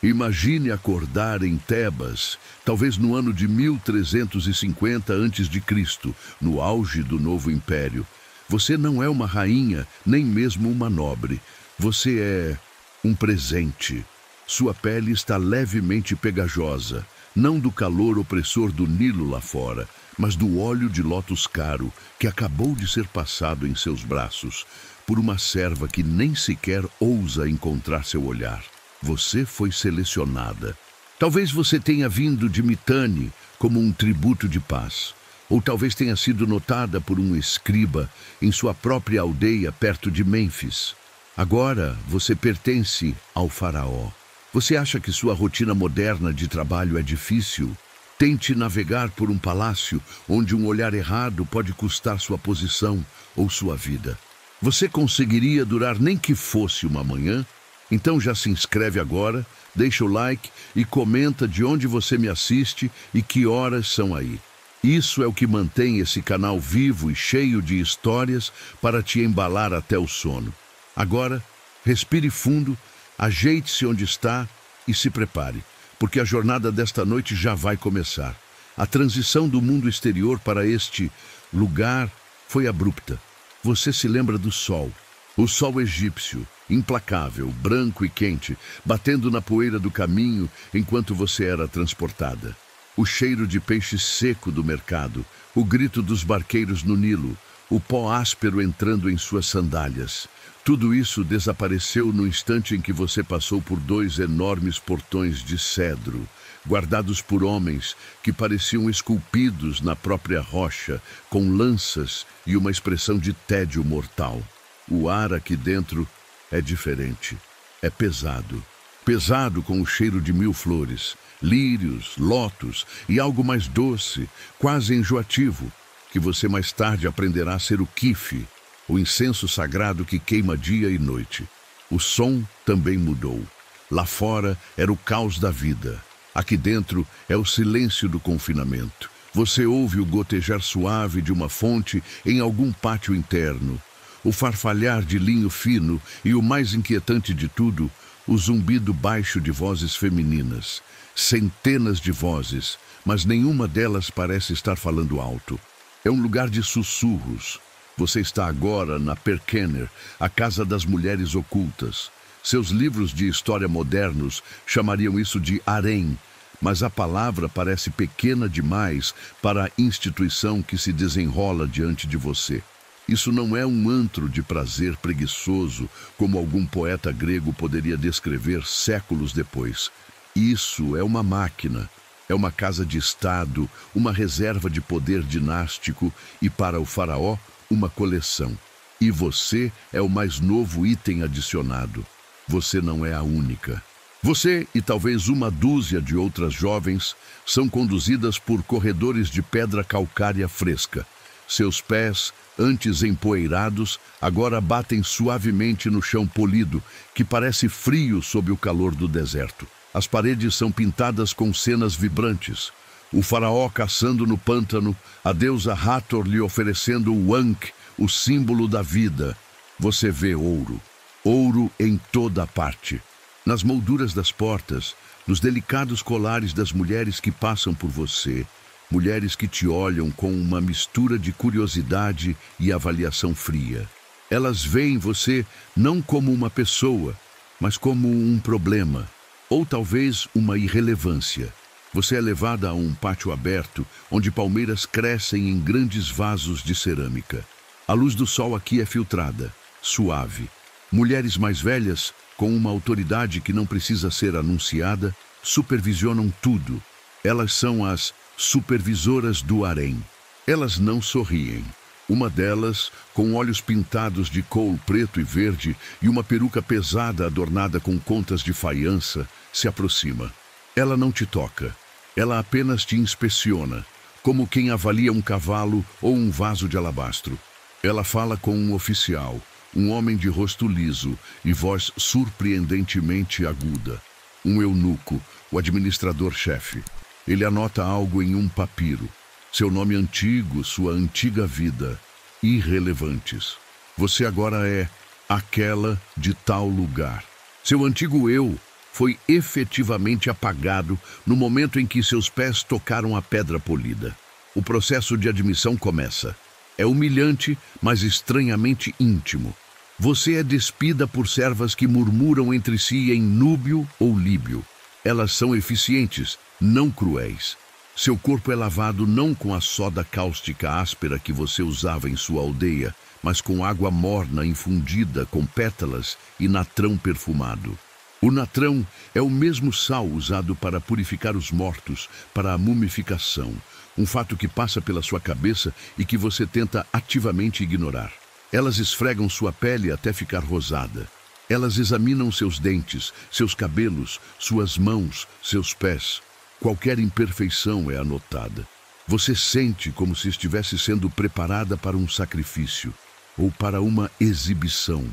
Imagine acordar em Tebas, talvez no ano de 1350 a.C., no auge do novo império. Você não é uma rainha, nem mesmo uma nobre. Você é um presente. Sua pele está levemente pegajosa, não do calor opressor do Nilo lá fora, mas do óleo de lótus caro que acabou de ser passado em seus braços por uma serva que nem sequer ousa encontrar seu olhar. Você foi selecionada. Talvez você tenha vindo de Mitane como um tributo de paz. Ou talvez tenha sido notada por um escriba em sua própria aldeia perto de Mênfis. Agora você pertence ao faraó. Você acha que sua rotina moderna de trabalho é difícil? Tente navegar por um palácio onde um olhar errado pode custar sua posição ou sua vida. Você conseguiria durar nem que fosse uma manhã? Então já se inscreve agora, deixa o like e comenta de onde você me assiste e que horas são aí. Isso é o que mantém esse canal vivo e cheio de histórias para te embalar até o sono. Agora, respire fundo, ajeite-se onde está e se prepare, porque a jornada desta noite já vai começar. A transição do mundo exterior para este lugar foi abrupta. Você se lembra do sol, o sol egípcio, implacável, branco e quente, batendo na poeira do caminho enquanto você era transportada. O cheiro de peixe seco do mercado, o grito dos barqueiros no Nilo, o pó áspero entrando em suas sandálias. Tudo isso desapareceu no instante em que você passou por 2 enormes portões de cedro, guardados por homens que pareciam esculpidos na própria rocha, com lanças e uma expressão de tédio mortal. O ar aqui dentro é diferente. É pesado. Pesado com o cheiro de 1000 flores, lírios, lótus e algo mais doce, quase enjoativo, que você mais tarde aprenderá a ser o quife, o incenso sagrado que queima dia e noite. O som também mudou. Lá fora era o caos da vida. Aqui dentro é o silêncio do confinamento. Você ouve o gotejar suave de uma fonte em algum pátio interno, o farfalhar de linho fino e, o mais inquietante de tudo, o zumbido baixo de vozes femininas. Centenas de vozes, mas nenhuma delas parece estar falando alto. É um lugar de sussurros. Você está agora na Perkenner, a casa das mulheres ocultas. Seus livros de história modernos chamariam isso de harém, mas a palavra parece pequena demais para a instituição que se desenrola diante de você. Isso não é um antro de prazer preguiçoso, como algum poeta grego poderia descrever séculos depois. Isso é uma máquina, é uma casa de estado, uma reserva de poder dinástico e, para o faraó, uma coleção. E você é o mais novo item adicionado. Você não é a única. Você e talvez uma dúzia de outras jovens são conduzidas por corredores de pedra calcária fresca. Seus pés, antes empoeirados, agora batem suavemente no chão polido, que parece frio sob o calor do deserto. As paredes são pintadas com cenas vibrantes. O faraó caçando no pântano, a deusa Hathor lhe oferecendo o Ankh, o símbolo da vida. Você vê ouro. Ouro em toda parte. Nas molduras das portas, nos delicados colares das mulheres que passam por você, mulheres que te olham com uma mistura de curiosidade e avaliação fria. Elas veem você não como uma pessoa, mas como um problema, ou talvez uma irrelevância. Você é levada a um pátio aberto, onde palmeiras crescem em grandes vasos de cerâmica. A luz do sol aqui é filtrada, suave. Mulheres mais velhas, com uma autoridade que não precisa ser anunciada, supervisionam tudo. Elas são as supervisoras do harém. Elas não sorriem. Uma delas, com olhos pintados de couro preto e verde e uma peruca pesada adornada com contas de faiança, se aproxima. Ela não te toca. Ela apenas te inspeciona, como quem avalia um cavalo ou um vaso de alabastro. Ela fala com um oficial, um homem de rosto liso e voz surpreendentemente aguda. Um eunuco, o administrador-chefe. Ele anota algo em um papiro. Seu nome antigo, sua antiga vida. Irrelevantes. Você agora é aquela de tal lugar. Seu antigo eu foi efetivamente apagado no momento em que seus pés tocaram a pedra polida. O processo de admissão começa. É humilhante, mas estranhamente íntimo. Você é despida por servas que murmuram entre si em núbio ou líbio. Elas são eficientes, não cruéis. Seu corpo é lavado não com a soda cáustica áspera que você usava em sua aldeia, mas com água morna infundida com pétalas e natrão perfumado. O natrão é o mesmo sal usado para purificar os mortos, para a mumificação, um fato que passa pela sua cabeça e que você tenta ativamente ignorar. Elas esfregam sua pele até ficar rosada. Elas examinam seus dentes, seus cabelos, suas mãos, seus pés. Qualquer imperfeição é anotada. Você sente como se estivesse sendo preparada para um sacrifício ou para uma exibição.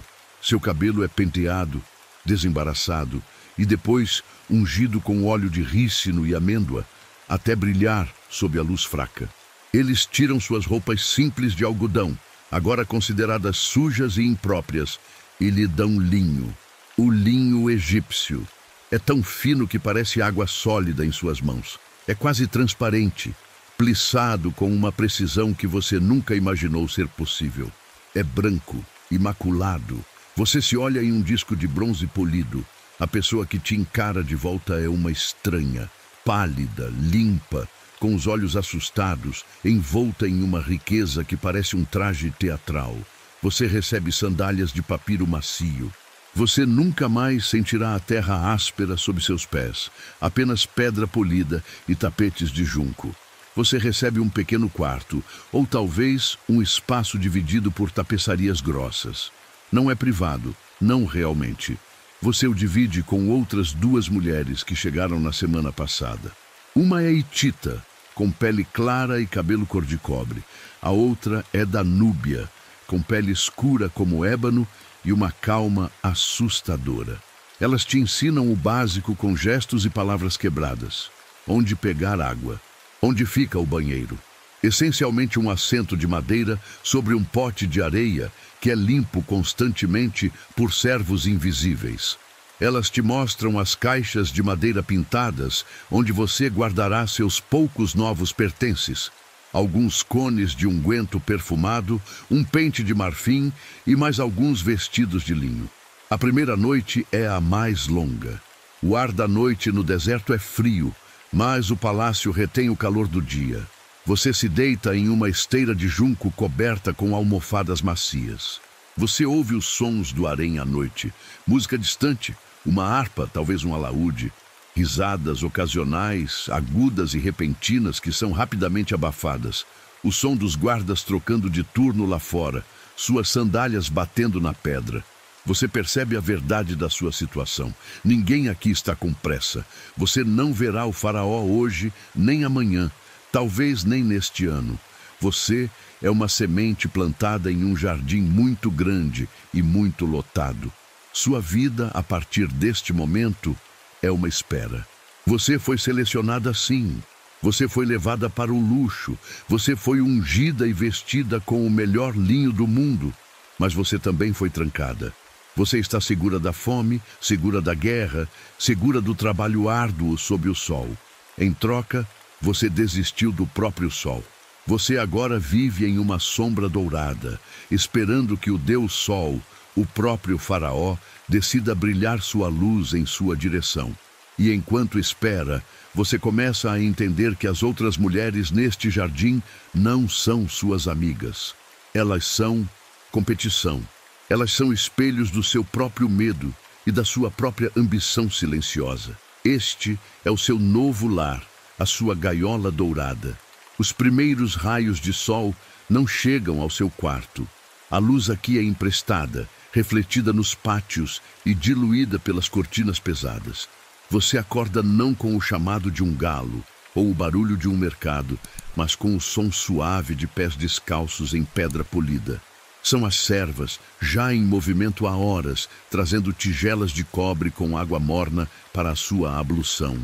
Seu cabelo é penteado, desembaraçado e depois ungido com óleo de rícino e amêndoa, até brilhar sob a luz fraca. Eles tiram suas roupas simples de algodão, agora consideradas sujas e impróprias, e lhe dão linho. O linho egípcio. É tão fino que parece água sólida em suas mãos. É quase transparente, plissado com uma precisão que você nunca imaginou ser possível. É branco, imaculado. Você se olha em um disco de bronze polido. A pessoa que te encara de volta é uma estranha, pálida, limpa, com os olhos assustados, envolta em uma riqueza que parece um traje teatral. Você recebe sandálias de papiro macio. Você nunca mais sentirá a terra áspera sob seus pés, apenas pedra polida e tapetes de junco. Você recebe um pequeno quarto, ou talvez um espaço dividido por tapeçarias grossas. Não é privado, não realmente. Você o divide com outras duas mulheres que chegaram na semana passada. Uma é hitita, com pele clara e cabelo cor de cobre. A outra é da Núbia, com pele escura como ébano e uma calma assustadora. Elas te ensinam o básico com gestos e palavras quebradas. Onde pegar água. Onde fica o banheiro. Essencialmente um assento de madeira sobre um pote de areia que é limpo constantemente por servos invisíveis. Elas te mostram as caixas de madeira pintadas onde você guardará seus poucos novos pertences. Alguns cones de unguento perfumado, um pente de marfim e mais alguns vestidos de linho. A primeira noite é a mais longa. O ar da noite no deserto é frio, mas o palácio retém o calor do dia. Você se deita em uma esteira de junco coberta com almofadas macias. Você ouve os sons do harém à noite, música distante, uma harpa, talvez um alaúde, risadas ocasionais, agudas e repentinas que são rapidamente abafadas, o som dos guardas trocando de turno lá fora, suas sandálias batendo na pedra. Você percebe a verdade da sua situação. Ninguém aqui está com pressa. Você não verá o faraó hoje, nem amanhã, talvez nem neste ano. Você é uma semente plantada em um jardim muito grande e muito lotado. Sua vida, a partir deste momento, é uma espera. Você foi selecionada sim. Você foi levada para o luxo. Você foi ungida e vestida com o melhor linho do mundo. Mas você também foi trancada. Você está segura da fome, segura da guerra, segura do trabalho árduo sob o sol. Em troca, você desistiu do próprio sol. Você agora vive em uma sombra dourada, esperando que o Deus Sol, o próprio faraó, decida brilhar sua luz em sua direção. E enquanto espera, você começa a entender que as outras mulheres neste jardim não são suas amigas. Elas são competição. Elas são espelhos do seu próprio medo e da sua própria ambição silenciosa. Este é o seu novo lar, a sua gaiola dourada. Os primeiros raios de sol não chegam ao seu quarto. A luz aqui é emprestada, refletida nos pátios e diluída pelas cortinas pesadas. Você acorda não com o chamado de um galo ou o barulho de um mercado, mas com o som suave de pés descalços em pedra polida. São as servas, já em movimento há horas, trazendo tigelas de cobre com água morna para a sua ablução.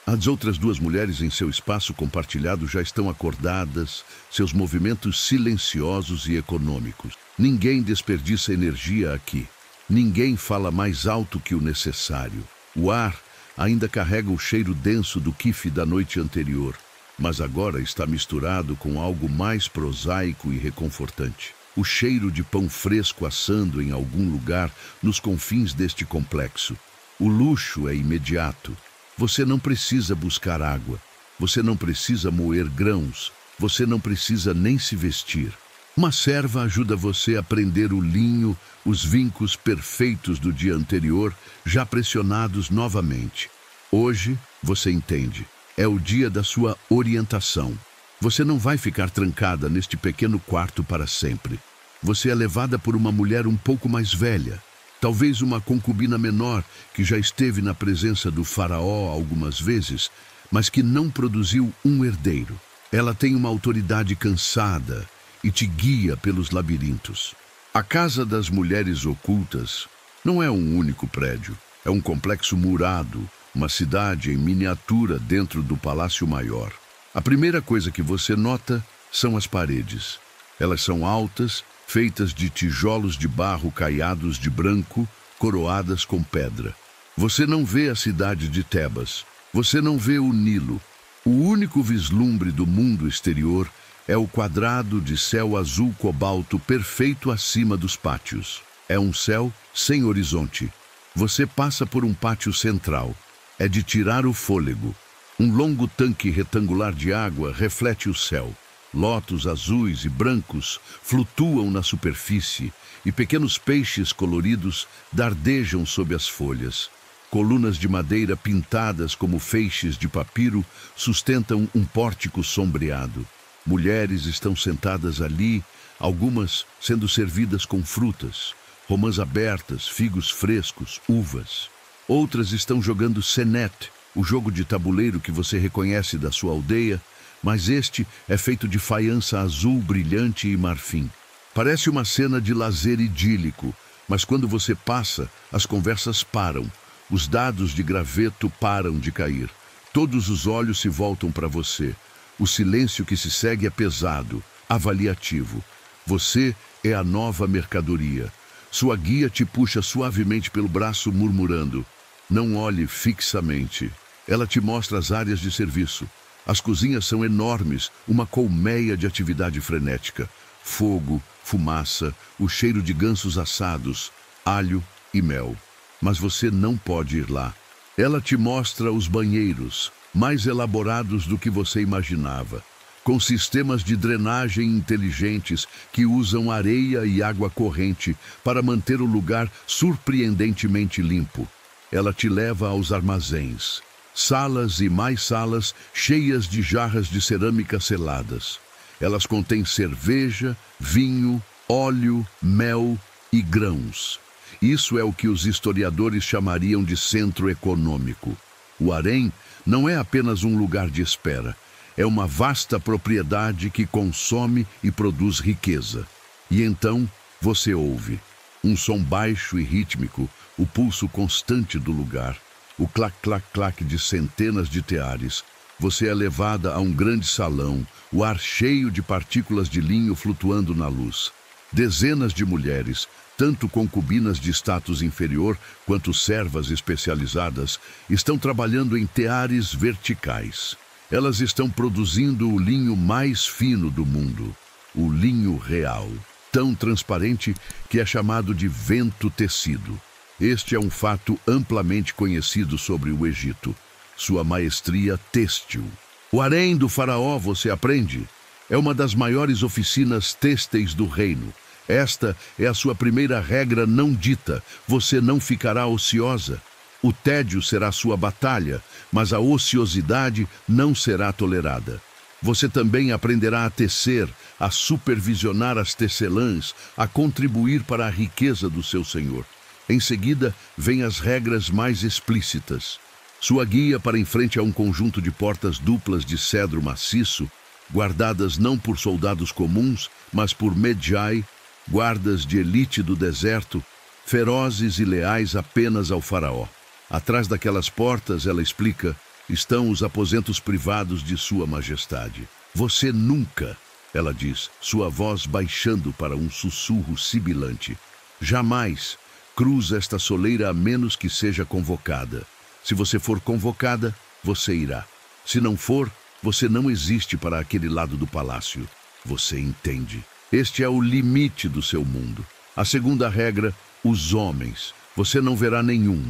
As outras duas mulheres em seu espaço compartilhado já estão acordadas, seus movimentos silenciosos e econômicos. Ninguém desperdiça energia aqui. Ninguém fala mais alto que o necessário. O ar ainda carrega o cheiro denso do quife da noite anterior, mas agora está misturado com algo mais prosaico e reconfortante. O cheiro de pão fresco assando em algum lugar nos confins deste complexo. O luxo é imediato. Você não precisa buscar água. Você não precisa moer grãos. Você não precisa nem se vestir. Uma serva ajuda você a prender o linho, os vincos perfeitos do dia anterior, já pressionados novamente. Hoje, você entende. É o dia da sua orientação. Você não vai ficar trancada neste pequeno quarto para sempre. Você é levada por uma mulher um pouco mais velha, talvez uma concubina menor que já esteve na presença do faraó algumas vezes, mas que não produziu um herdeiro. Ela tem uma autoridade cansada e te guia pelos labirintos. A Casa das Mulheres Ocultas não é um único prédio, é um complexo murado, uma cidade em miniatura dentro do Palácio Maior. A primeira coisa que você nota são as paredes. Elas são altas, feitas de tijolos de barro caiados de branco, coroadas com pedra. Você não vê a cidade de Tebas. Você não vê o Nilo. O único vislumbre do mundo exterior é o quadrado de céu azul cobalto perfeito acima dos pátios. É um céu sem horizonte. Você passa por um pátio central. É de tirar o fôlego. Um longo tanque retangular de água reflete o céu. Lotos azuis e brancos flutuam na superfície e pequenos peixes coloridos dardejam sob as folhas. Colunas de madeira pintadas como feixes de papiro sustentam um pórtico sombreado. Mulheres estão sentadas ali, algumas sendo servidas com frutas, romãs abertas, figos frescos, uvas. Outras estão jogando Senet, o jogo de tabuleiro que você reconhece da sua aldeia, mas este é feito de faiança azul brilhante e marfim. Parece uma cena de lazer idílico, mas quando você passa, as conversas param. Os dados de graveto param de cair. Todos os olhos se voltam para você. O silêncio que se segue é pesado, avaliativo. Você é a nova mercadoria. Sua guia te puxa suavemente pelo braço, murmurando: não olhe fixamente. Ela te mostra as áreas de serviço. As cozinhas são enormes, uma colmeia de atividade frenética. Fogo, fumaça, o cheiro de gansos assados, alho e mel. Mas você não pode ir lá. Ela te mostra os banheiros, mais elaborados do que você imaginava, com sistemas de drenagem inteligentes que usam areia e água corrente para manter o lugar surpreendentemente limpo. Ela te leva aos armazéns, salas e mais salas cheias de jarras de cerâmica seladas. Elas contêm cerveja, vinho, óleo, mel e grãos. Isso é o que os historiadores chamariam de centro econômico. O harém não é apenas um lugar de espera. É uma vasta propriedade que consome e produz riqueza. E então você ouve um som baixo e rítmico, o pulso constante do lugar, o clac-clac-clac de centenas de teares. Você é levada a um grande salão, o ar cheio de partículas de linho flutuando na luz. Dezenas de mulheres, tanto concubinas de status inferior quanto servas especializadas, estão trabalhando em teares verticais. Elas estão produzindo o linho mais fino do mundo, o linho real, tão transparente que é chamado de vento tecido. Este é um fato amplamente conhecido sobre o Egito, sua maestria têxtil. O harém do faraó, você aprende, é uma das maiores oficinas têxteis do reino. Esta é a sua primeira regra não dita: você não ficará ociosa. O tédio será sua batalha, mas a ociosidade não será tolerada. Você também aprenderá a tecer, a supervisionar as tecelãs, a contribuir para a riqueza do seu senhor. Em seguida, vêm as regras mais explícitas. Sua guia para em frente a um conjunto de portas duplas de cedro maciço, guardadas não por soldados comuns, mas por Medjai, guardas de elite do deserto, ferozes e leais apenas ao faraó. Atrás daquelas portas, ela explica, estão os aposentos privados de Sua Majestade. Você nunca, ela diz, sua voz baixando para um sussurro sibilante, jamais cruza esta soleira a menos que seja convocada. Se você for convocada, você irá. Se não for, você não existe para aquele lado do palácio. Você entende. Este é o limite do seu mundo. A segunda regra, os homens. Você não verá nenhum,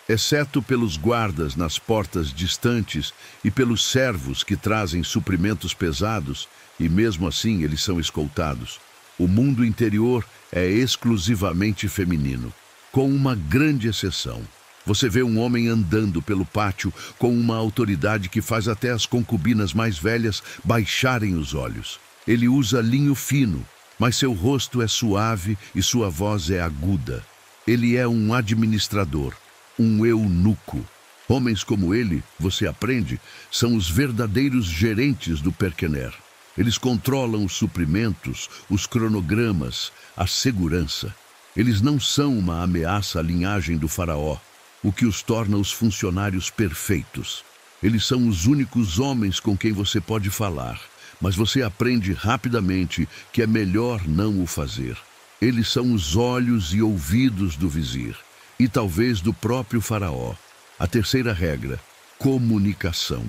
exceto pelos guardas nas portas distantes e pelos servos que trazem suprimentos pesados, e mesmo assim eles são escoltados. O mundo interior é exclusivamente feminino, com uma grande exceção. Você vê um homem andando pelo pátio com uma autoridade que faz até as concubinas mais velhas baixarem os olhos. Ele usa linho fino, mas seu rosto é suave e sua voz é aguda. Ele é um administrador, um eunuco. Homens como ele, você aprende, são os verdadeiros gerentes do Perkener. Eles controlam os suprimentos, os cronogramas, a segurança. Eles não são uma ameaça à linhagem do faraó, o que os torna os funcionários perfeitos. Eles são os únicos homens com quem você pode falar, mas você aprende rapidamente que é melhor não o fazer. Eles são os olhos e ouvidos do vizir, e talvez do próprio faraó. A terceira regra, comunicação.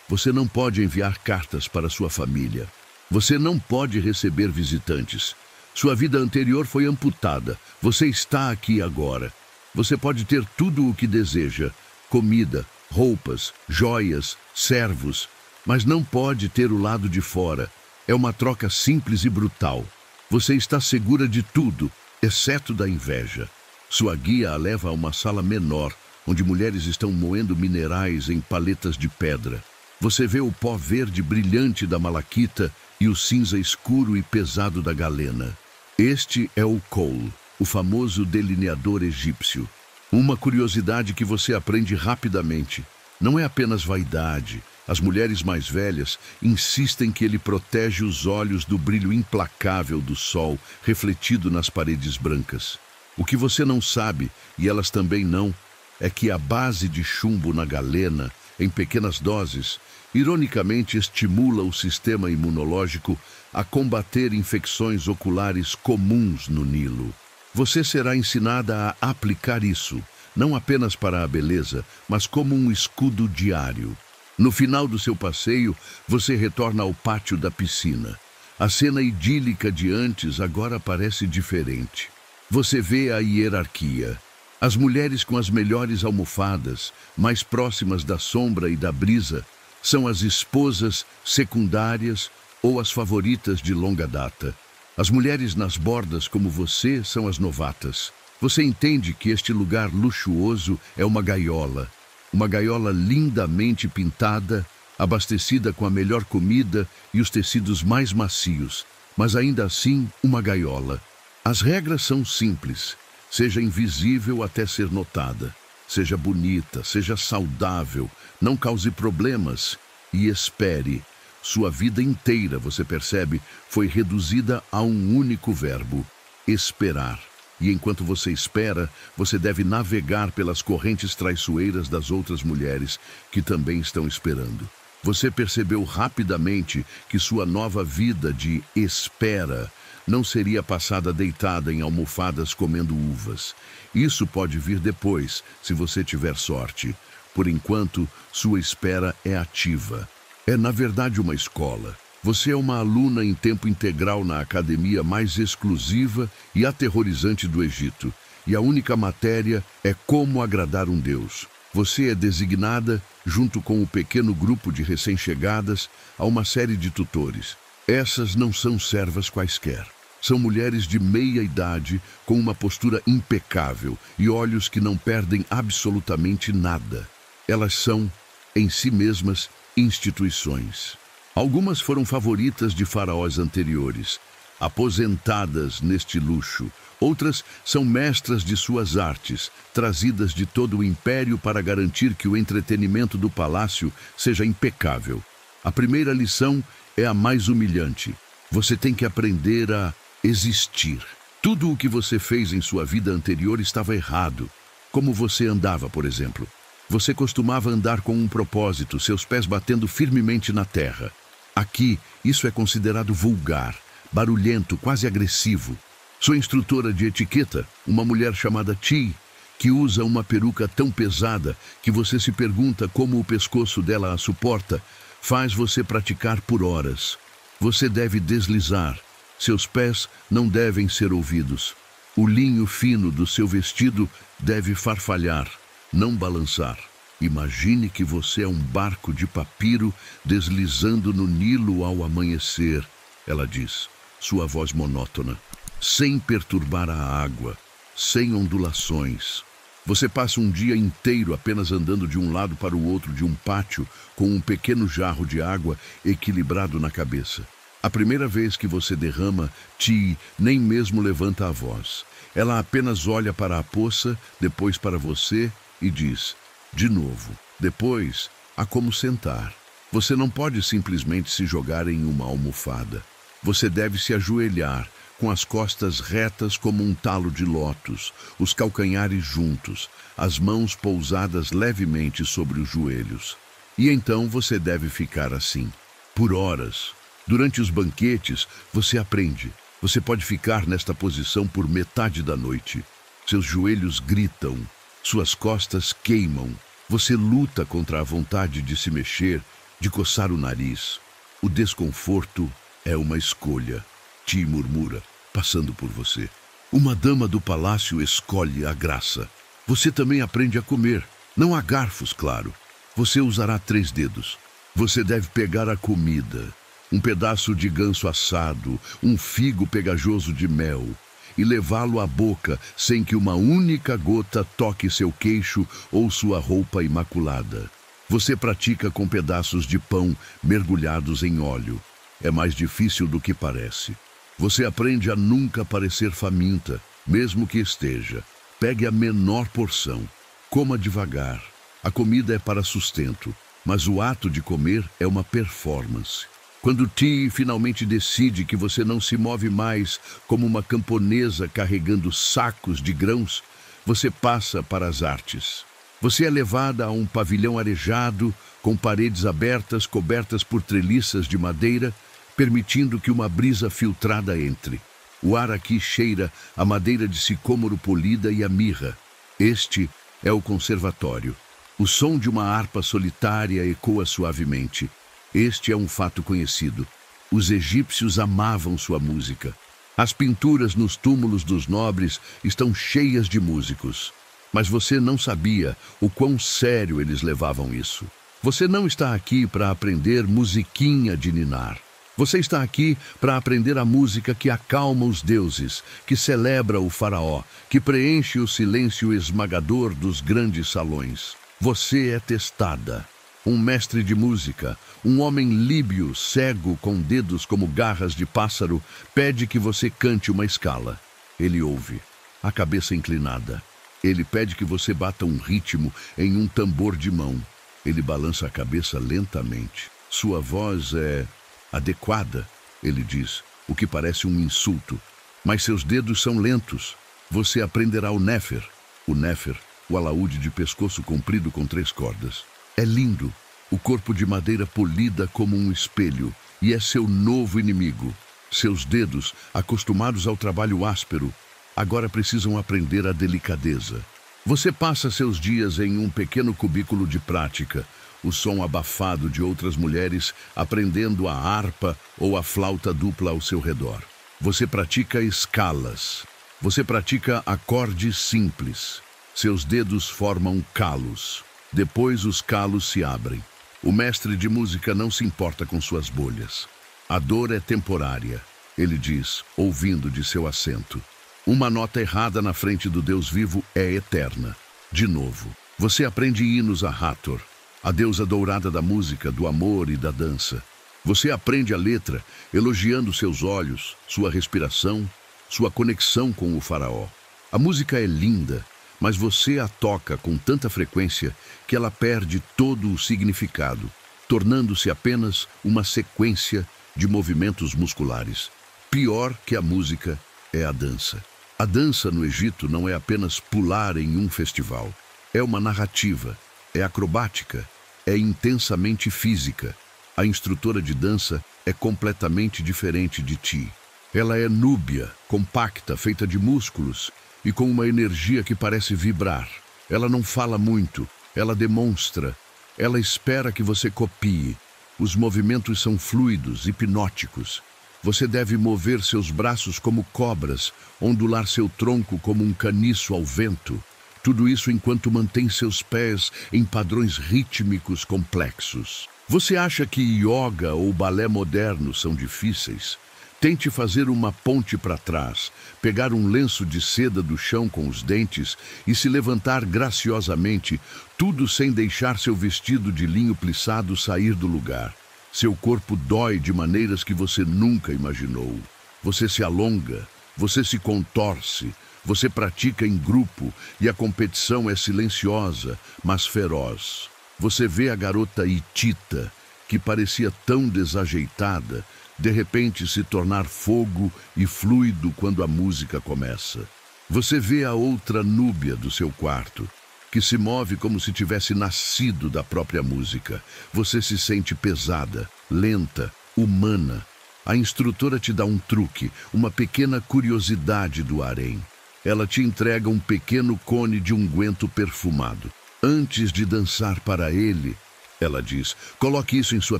Você não pode enviar cartas para sua família. Você não pode receber visitantes. Sua vida anterior foi amputada. Você está aqui agora. Você pode ter tudo o que deseja, comida, roupas, joias, servos, mas não pode ter o lado de fora. É uma troca simples e brutal. Você está segura de tudo, exceto da inveja. Sua guia a leva a uma sala menor, onde mulheres estão moendo minerais em paletas de pedra. Você vê o pó verde brilhante da malaquita e o cinza escuro e pesado da galena. Este é o Kohl, o famoso delineador egípcio. Uma curiosidade que você aprende rapidamente. Não é apenas vaidade. As mulheres mais velhas insistem que ele protege os olhos do brilho implacável do sol refletido nas paredes brancas. O que você não sabe, e elas também não, é que a base de chumbo na galena, em pequenas doses, ironicamente estimula o sistema imunológico a combater infecções oculares comuns no Nilo. Você será ensinada a aplicar isso, não apenas para a beleza, mas como um escudo diário. No final do seu passeio, você retorna ao pátio da piscina. A cena idílica de antes agora parece diferente. Você vê a hierarquia. As mulheres com as melhores almofadas, mais próximas da sombra e da brisa, são as esposas secundárias ou as favoritas de longa data. As mulheres nas bordas como você são as novatas. Você entende que este lugar luxuoso é uma gaiola lindamente pintada, abastecida com a melhor comida e os tecidos mais macios, mas ainda assim uma gaiola. As regras são simples. Seja invisível até ser notada. Seja bonita, seja saudável, não cause problemas e espere. Sua vida inteira, você percebe, foi reduzida a um único verbo: esperar. E enquanto você espera, você deve navegar pelas correntes traiçoeiras das outras mulheres que também estão esperando. Você percebeu rapidamente que sua nova vida de espera não seria passada deitada em almofadas comendo uvas. Isso pode vir depois, se você tiver sorte. Por enquanto, sua espera é ativa. É, na verdade, uma escola. Você é uma aluna em tempo integral na academia mais exclusiva e aterrorizante do Egito. E a única matéria é como agradar um deus. Você é designada, junto com o pequeno grupo de recém-chegadas, a uma série de tutores. Essas não são servas quaisquer. São mulheres de meia idade, com uma postura impecável e olhos que não perdem absolutamente nada. Elas são, em si mesmas, instituições. Algumas foram favoritas de faraós anteriores, aposentadas neste luxo. Outras são mestras de suas artes, trazidas de todo o império para garantir que o entretenimento do palácio seja impecável. A primeira lição é a mais humilhante. Você tem que aprender a existir. Tudo o que você fez em sua vida anterior estava errado. Como você andava, por exemplo. Você costumava andar com um propósito, seus pés batendo firmemente na terra. Aqui, isso é considerado vulgar, barulhento, quase agressivo. Sua instrutora de etiqueta, uma mulher chamada Ti, que usa uma peruca tão pesada que você se pergunta como o pescoço dela a suporta, faz você praticar por horas. Você deve deslizar. Seus pés não devem ser ouvidos. O linho fino do seu vestido deve farfalhar, não balançar. Imagine que você é um barco de papiro deslizando no Nilo ao amanhecer, ela diz, sua voz monótona, sem perturbar a água, sem ondulações. Você passa um dia inteiro apenas andando de um lado para o outro de um pátio com um pequeno jarro de água equilibrado na cabeça. A primeira vez que você derrama, Ti nem mesmo levanta a voz. Ela apenas olha para a poça, depois para você e diz, de novo. Depois, há como sentar. Você não pode simplesmente se jogar em uma almofada. Você deve se ajoelhar, com as costas retas como um talo de lótus, os calcanhares juntos, as mãos pousadas levemente sobre os joelhos. E então você deve ficar assim, por horas. Durante os banquetes, você aprende. Você pode ficar nesta posição por metade da noite. Seus joelhos gritam, suas costas queimam. Você luta contra a vontade de se mexer, de coçar o nariz. O desconforto é uma escolha. Ti murmura, passando por você. Uma dama do palácio escolhe a graça. Você também aprende a comer. Não há garfos, claro. Você usará 3 dedos. Você deve pegar a comida. Um pedaço de ganso assado, um figo pegajoso de mel, e levá-lo à boca sem que uma única gota toque seu queixo ou sua roupa imaculada. Você pratica com pedaços de pão mergulhados em óleo. É mais difícil do que parece. Você aprende a nunca parecer faminta, mesmo que esteja. Pegue a menor porção. Coma devagar. A comida é para sustento, mas o ato de comer é uma performance. Quando Ti finalmente decide que você não se move mais como uma camponesa carregando sacos de grãos, você passa para as artes. Você é levada a um pavilhão arejado, com paredes abertas cobertas por treliças de madeira, permitindo que uma brisa filtrada entre. O ar aqui cheira a madeira de sicômoro polida e a mirra. Este é o conservatório. O som de uma harpa solitária ecoa suavemente. Este é um fato conhecido. Os egípcios amavam sua música. As pinturas nos túmulos dos nobres estão cheias de músicos. Mas você não sabia o quão sério eles levavam isso. Você não está aqui para aprender musiquinha de ninar. Você está aqui para aprender a música que acalma os deuses, que celebra o faraó, que preenche o silêncio esmagador dos grandes salões. Você é testada. Um mestre de música, um homem líbio, cego, com dedos como garras de pássaro, pede que você cante uma escala. Ele ouve, a cabeça inclinada. Ele pede que você bata um ritmo em um tambor de mão. Ele balança a cabeça lentamente. Sua voz é adequada, ele diz, o que parece um insulto. Mas seus dedos são lentos. Você aprenderá o néfer. O néfer, o alaúde de pescoço comprido com 3 cordas. É lindo, o corpo de madeira polida como um espelho, e é seu novo inimigo. Seus dedos, acostumados ao trabalho áspero, agora precisam aprender a delicadeza. Você passa seus dias em um pequeno cubículo de prática, o som abafado de outras mulheres aprendendo a harpa ou a flauta dupla ao seu redor. Você pratica escalas. Você pratica acordes simples. Seus dedos formam calos. Depois os calos se abrem. O mestre de música não se importa com suas bolhas. A dor é temporária, ele diz, ouvindo de seu assento. Uma nota errada na frente do Deus vivo é eterna. De novo, você aprende hinos a Hathor, a deusa dourada da música, do amor e da dança. Você aprende a letra, elogiando seus olhos, sua respiração, sua conexão com o faraó. A música é linda, mas você a toca com tanta frequência que ela perde todo o significado, tornando-se apenas uma sequência de movimentos musculares. Pior que a música é a dança. A dança no Egito não é apenas pular em um festival. É uma narrativa, é acrobática, é intensamente física. A instrutora de dança é completamente diferente de ti. Ela é núbia, compacta, feita de músculos, e com uma energia que parece vibrar. Ela não fala muito, ela demonstra, ela espera que você copie. Os movimentos são fluidos, hipnóticos. Você deve mover seus braços como cobras, ondular seu tronco como um caniço ao vento. Tudo isso enquanto mantém seus pés em padrões rítmicos complexos. Você acha que yoga ou balé moderno são difíceis? Tente fazer uma ponte para trás, pegar um lenço de seda do chão com os dentes e se levantar graciosamente, tudo sem deixar seu vestido de linho plissado sair do lugar. Seu corpo dói de maneiras que você nunca imaginou. Você se alonga, você se contorce, você pratica em grupo e a competição é silenciosa, mas feroz. Você vê a garota hitita, que parecia tão desajeitada, de repente se tornar fogo e fluido quando a música começa. Você vê a outra núbia do seu quarto, que se move como se tivesse nascido da própria música. Você se sente pesada, lenta, humana. A instrutora te dá um truque, uma pequena curiosidade do harém. Ela te entrega um pequeno cone de unguento perfumado. Antes de dançar para ele, ela diz, coloque isso em sua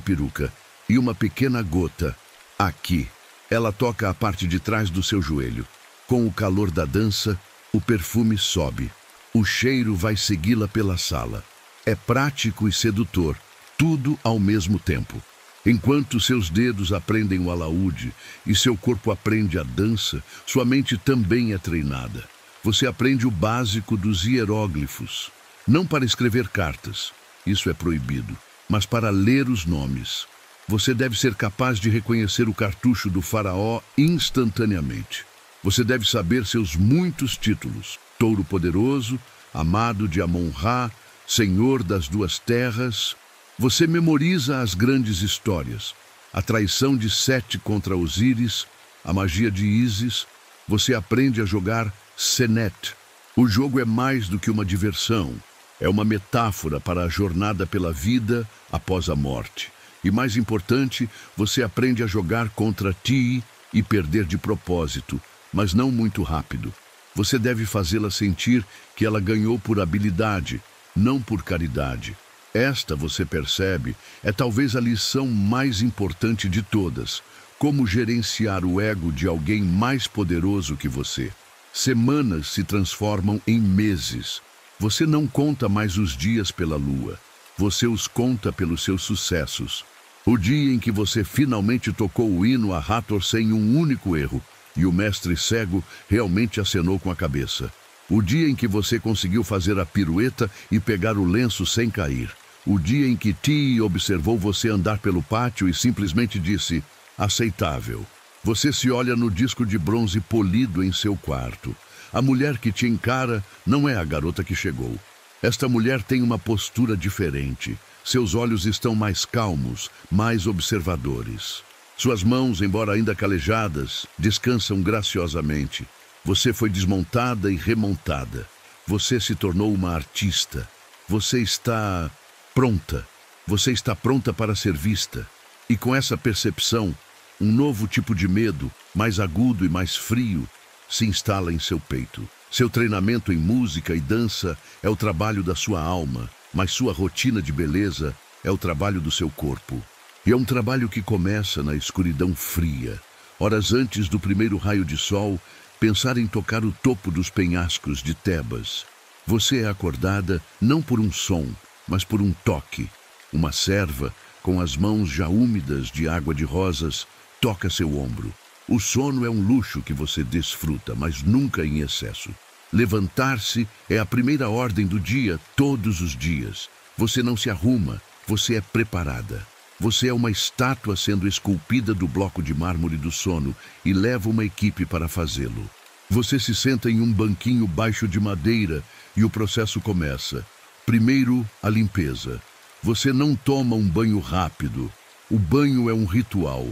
peruca. E uma pequena gota, aqui. Ela toca a parte de trás do seu joelho. Com o calor da dança, o perfume sobe. O cheiro vai segui-la pela sala. É prático e sedutor, tudo ao mesmo tempo. Enquanto seus dedos aprendem o alaúde e seu corpo aprende a dança, sua mente também é treinada. Você aprende o básico dos hieróglifos. Não para escrever cartas, isso é proibido, mas para ler os nomes. Você deve ser capaz de reconhecer o cartucho do faraó instantaneamente. Você deve saber seus muitos títulos. Touro poderoso, amado de Amon-Ra, senhor das duas terras. Você memoriza as grandes histórias. A traição de Sete contra Osíris, a magia de Ísis. Você aprende a jogar Senet. O jogo é mais do que uma diversão. É uma metáfora para a jornada pela vida após a morte. E mais importante, você aprende a jogar contra ti e perder de propósito, mas não muito rápido. Você deve fazê-la sentir que ela ganhou por habilidade, não por caridade. Esta, você percebe, é talvez a lição mais importante de todas. Como gerenciar o ego de alguém mais poderoso que você. Semanas se transformam em meses. Você não conta mais os dias pela lua. Você os conta pelos seus sucessos. O dia em que você finalmente tocou o hino a Hathor sem um único erro, e o mestre cego realmente acenou com a cabeça. O dia em que você conseguiu fazer a pirueta e pegar o lenço sem cair. O dia em que Ti observou você andar pelo pátio e simplesmente disse, aceitável. Você se olha no disco de bronze polido em seu quarto. A mulher que te encara não é a garota que chegou. Esta mulher tem uma postura diferente. Seus olhos estão mais calmos, mais observadores. Suas mãos, embora ainda calejadas, descansam graciosamente. Você foi desmontada e remontada. Você se tornou uma artista. Você está pronta. Você está pronta para ser vista. E com essa percepção, um novo tipo de medo, mais agudo e mais frio, se instala em seu peito. Seu treinamento em música e dança é o trabalho da sua alma, mas sua rotina de beleza é o trabalho do seu corpo. E é um trabalho que começa na escuridão fria. Horas antes do primeiro raio de sol, pensar em tocar o topo dos penhascos de Tebas. Você é acordada não por um som, mas por um toque. Uma serva, com as mãos já úmidas de água de rosas, toca seu ombro. O sono é um luxo que você desfruta, mas nunca em excesso. Levantar-se é a primeira ordem do dia, todos os dias. Você não se arruma, você é preparada. Você é uma estátua sendo esculpida do bloco de mármore do sono e leva uma equipe para fazê-lo. Você se senta em um banquinho baixo de madeira e o processo começa. Primeiro, a limpeza. Você não toma um banho rápido. O banho é um ritual.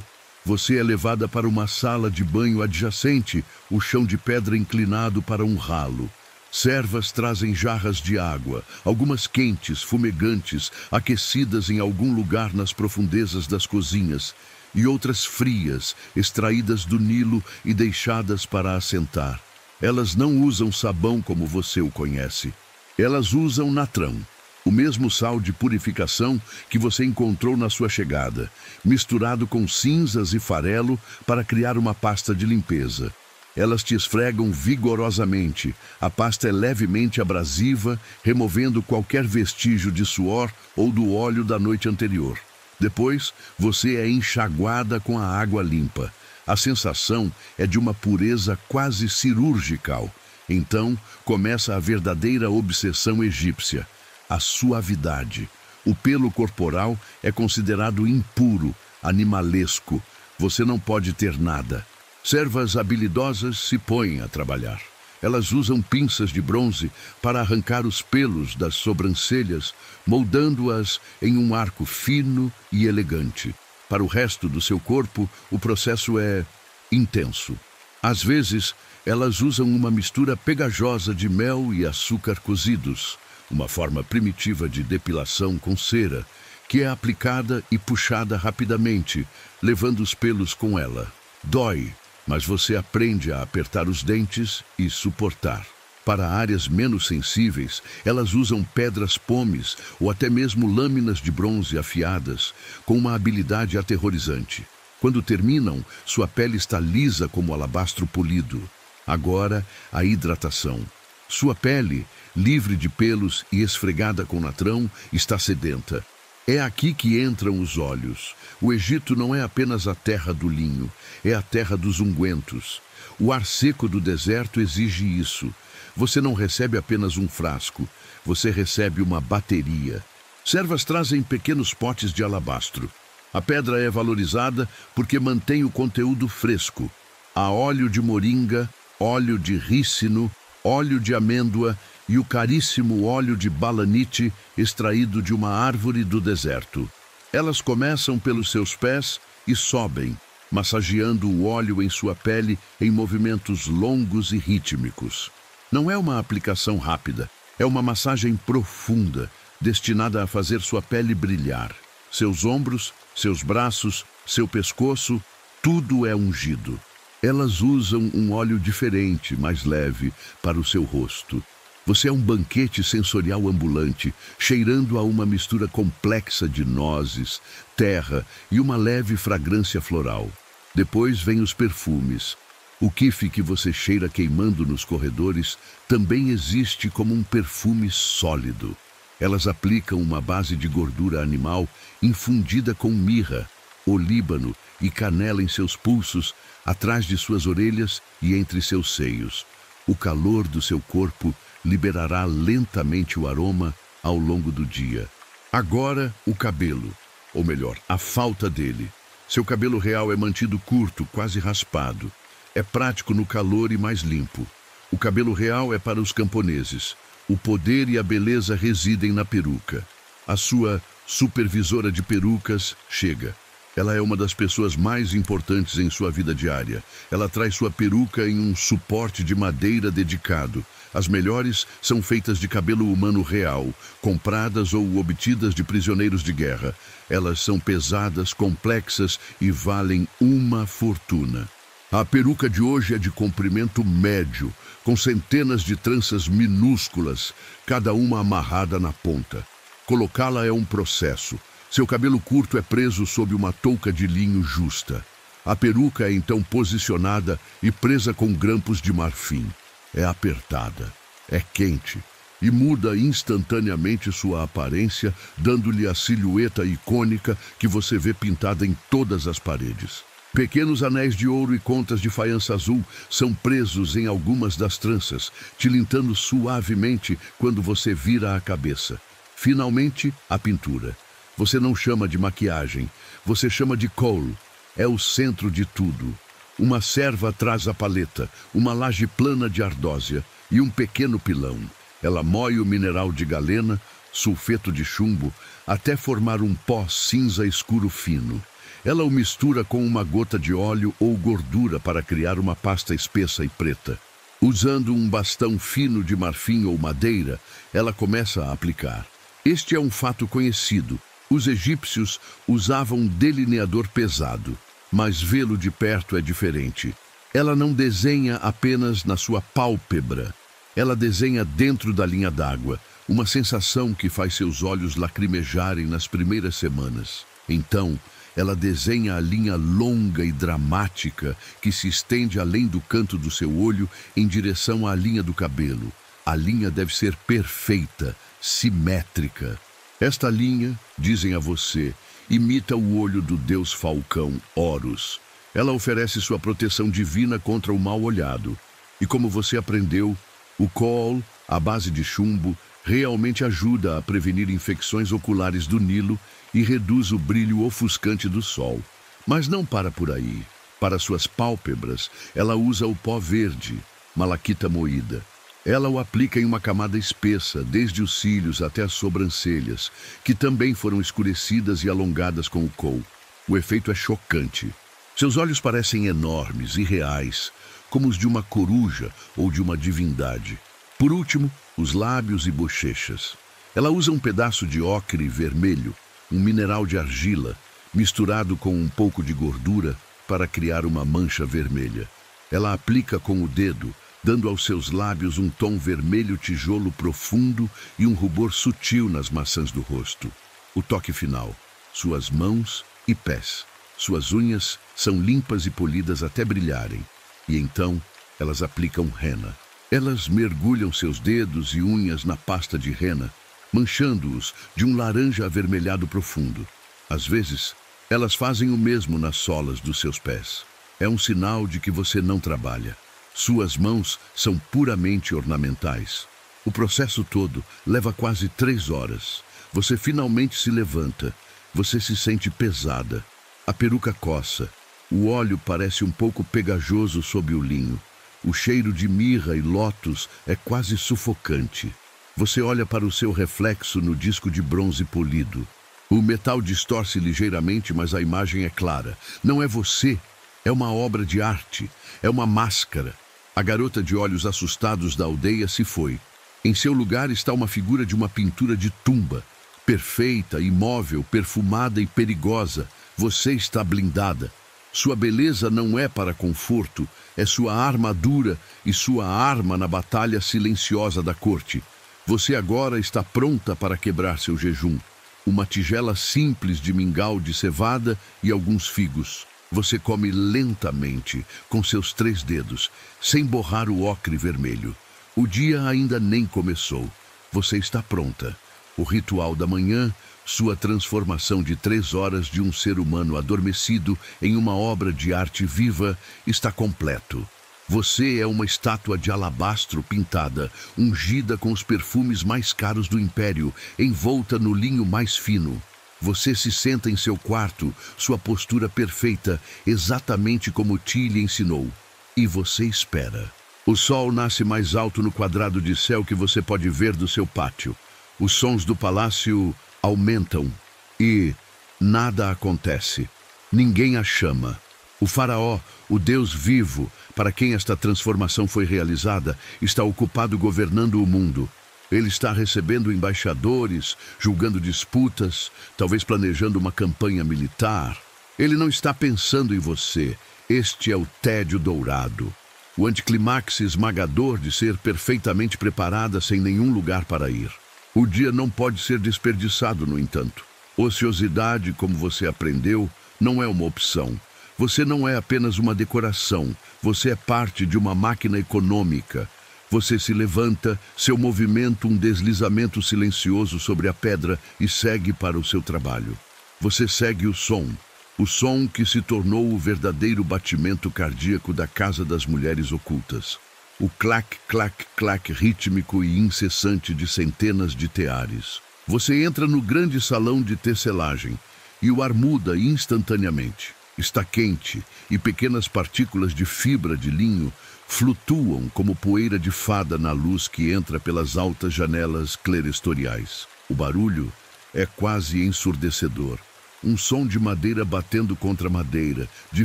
Você é levada para uma sala de banho adjacente, o chão de pedra inclinado para um ralo. Servas trazem jarras de água, algumas quentes, fumegantes, aquecidas em algum lugar nas profundezas das cozinhas, e outras frias, extraídas do Nilo e deixadas para assentar. Elas não usam sabão como você o conhece. Elas usam natrão, o mesmo sal de purificação que você encontrou na sua chegada, misturado com cinzas e farelo para criar uma pasta de limpeza. Elas te esfregam vigorosamente. A pasta é levemente abrasiva, removendo qualquer vestígio de suor ou do óleo da noite anterior. Depois, você é enxaguada com a água limpa. A sensação é de uma pureza quase cirurgical. Então, começa a verdadeira obsessão egípcia, a suavidade. O pelo corporal é considerado impuro, animalesco. Você não pode ter nada. Servas habilidosas se põem a trabalhar. Elas usam pinças de bronze para arrancar os pelos das sobrancelhas, moldando-as em um arco fino e elegante. Para o resto do seu corpo, o processo é intenso. Às vezes, elas usam uma mistura pegajosa de mel e açúcar cozidos, uma forma primitiva de depilação com cera, que é aplicada e puxada rapidamente, levando os pelos com ela. Dói, mas você aprende a apertar os dentes e suportar. Para áreas menos sensíveis, elas usam pedras pomes ou até mesmo lâminas de bronze afiadas, com uma habilidade aterrorizante. Quando terminam, sua pele está lisa como alabastro polido. Agora, a hidratação. Sua pele, livre de pelos e esfregada com natrão, está sedenta. É aqui que entram os olhos. O Egito não é apenas a terra do linho, é a terra dos ungüentos. O ar seco do deserto exige isso. Você não recebe apenas um frasco, você recebe uma bateria. Servas trazem pequenos potes de alabastro. A pedra é valorizada porque mantém o conteúdo fresco. Há óleo de moringa, óleo de rícino, óleo de amêndoa e o caríssimo óleo de balanite extraído de uma árvore do deserto. Elas começam pelos seus pés e sobem, massageando o óleo em sua pele em movimentos longos e rítmicos. Não é uma aplicação rápida, é uma massagem profunda, destinada a fazer sua pele brilhar. Seus ombros, seus braços, seu pescoço, tudo é ungido. Elas usam um óleo diferente, mais leve, para o seu rosto. Você é um banquete sensorial ambulante, cheirando a uma mistura complexa de nozes, terra e uma leve fragrância floral. Depois vêm os perfumes. O quife que você cheira queimando nos corredores também existe como um perfume sólido. Elas aplicam uma base de gordura animal infundida com mirra, olíbano e canela em seus pulsos, atrás de suas orelhas e entre seus seios. O calor do seu corpo liberará lentamente o aroma ao longo do dia. Agora, o cabelo, ou melhor, a falta dele. Seu cabelo real é mantido curto, quase raspado. É prático no calor e mais limpo. O cabelo real é para os camponeses. O poder e a beleza residem na peruca. A sua supervisora de perucas chega. Ela é uma das pessoas mais importantes em sua vida diária. Ela traz sua peruca em um suporte de madeira dedicado. As melhores são feitas de cabelo humano real, compradas ou obtidas de prisioneiros de guerra. Elas são pesadas, complexas e valem uma fortuna. A peruca de hoje é de comprimento médio, com centenas de tranças minúsculas, cada uma amarrada na ponta. Colocá-la é um processo. Seu cabelo curto é preso sob uma touca de linho justa. A peruca é então posicionada e presa com grampos de marfim. É apertada, é quente e muda instantaneamente sua aparência, dando-lhe a silhueta icônica que você vê pintada em todas as paredes. Pequenos anéis de ouro e contas de faiança azul são presos em algumas das tranças, tilintando suavemente quando você vira a cabeça. Finalmente, a pintura. Você não chama de maquiagem, você chama de kohl. É o centro de tudo. Uma serva traz a paleta, uma laje plana de ardósia e um pequeno pilão. Ela moe o mineral de galena, sulfeto de chumbo, até formar um pó cinza escuro fino. Ela o mistura com uma gota de óleo ou gordura para criar uma pasta espessa e preta. Usando um bastão fino de marfim ou madeira, ela começa a aplicar. Este é um fato conhecido. Os egípcios usavam um delineador pesado, mas vê-lo de perto é diferente. Ela não desenha apenas na sua pálpebra. Ela desenha dentro da linha d'água, uma sensação que faz seus olhos lacrimejarem nas primeiras semanas. Então, ela desenha a linha longa e dramática que se estende além do canto do seu olho em direção à linha do cabelo. A linha deve ser perfeita, simétrica. Esta linha, dizem a você, imita o olho do deus falcão Horus. Ela oferece sua proteção divina contra o mal olhado. E como você aprendeu, o kohl, à base de chumbo, realmente ajuda a prevenir infecções oculares do Nilo e reduz o brilho ofuscante do sol. Mas não para por aí. Para suas pálpebras, ela usa o pó verde, malaquita moída. Ela o aplica em uma camada espessa, desde os cílios até as sobrancelhas, que também foram escurecidas e alongadas com o kohl. O efeito é chocante. Seus olhos parecem enormes e reais, como os de uma coruja ou de uma divindade. Por último, os lábios e bochechas. Ela usa um pedaço de ocre vermelho, um mineral de argila, misturado com um pouco de gordura para criar uma mancha vermelha. Ela aplica com o dedo, dando aos seus lábios um tom vermelho tijolo profundo e um rubor sutil nas maçãs do rosto. O toque final, suas mãos e pés. Suas unhas são limpas e polidas até brilharem. E então, elas aplicam rena. Elas mergulham seus dedos e unhas na pasta de rena, manchando-os de um laranja avermelhado profundo. Às vezes, elas fazem o mesmo nas solas dos seus pés. É um sinal de que você não trabalha. Suas mãos são puramente ornamentais. O processo todo leva quase 3 horas. Você finalmente se levanta. Você se sente pesada. A peruca coça. O óleo parece um pouco pegajoso sob o linho. O cheiro de mirra e lótus é quase sufocante. Você olha para o seu reflexo no disco de bronze polido. O metal distorce ligeiramente, mas a imagem é clara. Não é você, é uma obra de arte, é uma máscara. A garota de olhos assustados da aldeia se foi. Em seu lugar está uma figura de uma pintura de tumba. Perfeita, imóvel, perfumada e perigosa. Você está blindada. Sua beleza não é para conforto, é sua armadura e sua arma na batalha silenciosa da corte. Você agora está pronta para quebrar seu jejum. Uma tigela simples de mingau de cevada e alguns figos. Você come lentamente, com seus 3 dedos, sem borrar o ocre vermelho. O dia ainda nem começou. Você está pronta. O ritual da manhã, sua transformação de 3 horas de um ser humano adormecido em uma obra de arte viva, está completo. Você é uma estátua de alabastro pintada, ungida com os perfumes mais caros do império, envolta no linho mais fino. Você se senta em seu quarto, sua postura perfeita, exatamente como Ti lhe ensinou. E você espera. O sol nasce mais alto no quadrado de céu que você pode ver do seu pátio. Os sons do palácio aumentam e nada acontece. Ninguém a chama. O faraó, o Deus vivo, para quem esta transformação foi realizada, está ocupado governando o mundo. Ele está recebendo embaixadores, julgando disputas, talvez planejando uma campanha militar. Ele não está pensando em você. Este é o tédio dourado. O anticlimax esmagador de ser perfeitamente preparada sem nenhum lugar para ir. O dia não pode ser desperdiçado, no entanto. Ociosidade, como você aprendeu, não é uma opção. Você não é apenas uma decoração, você é parte de uma máquina econômica. Você se levanta, seu movimento um deslizamento silencioso sobre a pedra e segue para o seu trabalho. Você segue o som que se tornou o verdadeiro batimento cardíaco da Casa das Mulheres Ocultas. O clac, clac, clac rítmico e incessante de centenas de teares. Você entra no grande salão de tecelagem e o ar muda instantaneamente. Está quente e pequenas partículas de fibra de linho flutuam como poeira de fada na luz que entra pelas altas janelas clerestoriais. O barulho é quase ensurdecedor. Um som de madeira batendo contra madeira, de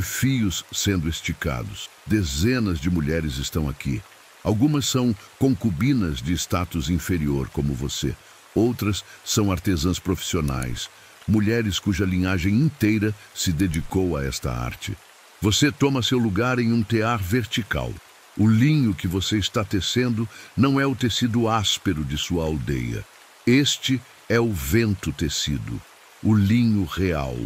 fios sendo esticados. Dezenas de mulheres estão aqui. Algumas são concubinas de status inferior, como você. Outras são artesãs profissionais, mulheres cuja linhagem inteira se dedicou a esta arte. Você toma seu lugar em um tear vertical. O linho que você está tecendo não é o tecido áspero de sua aldeia. Este é o vento tecido, o linho real.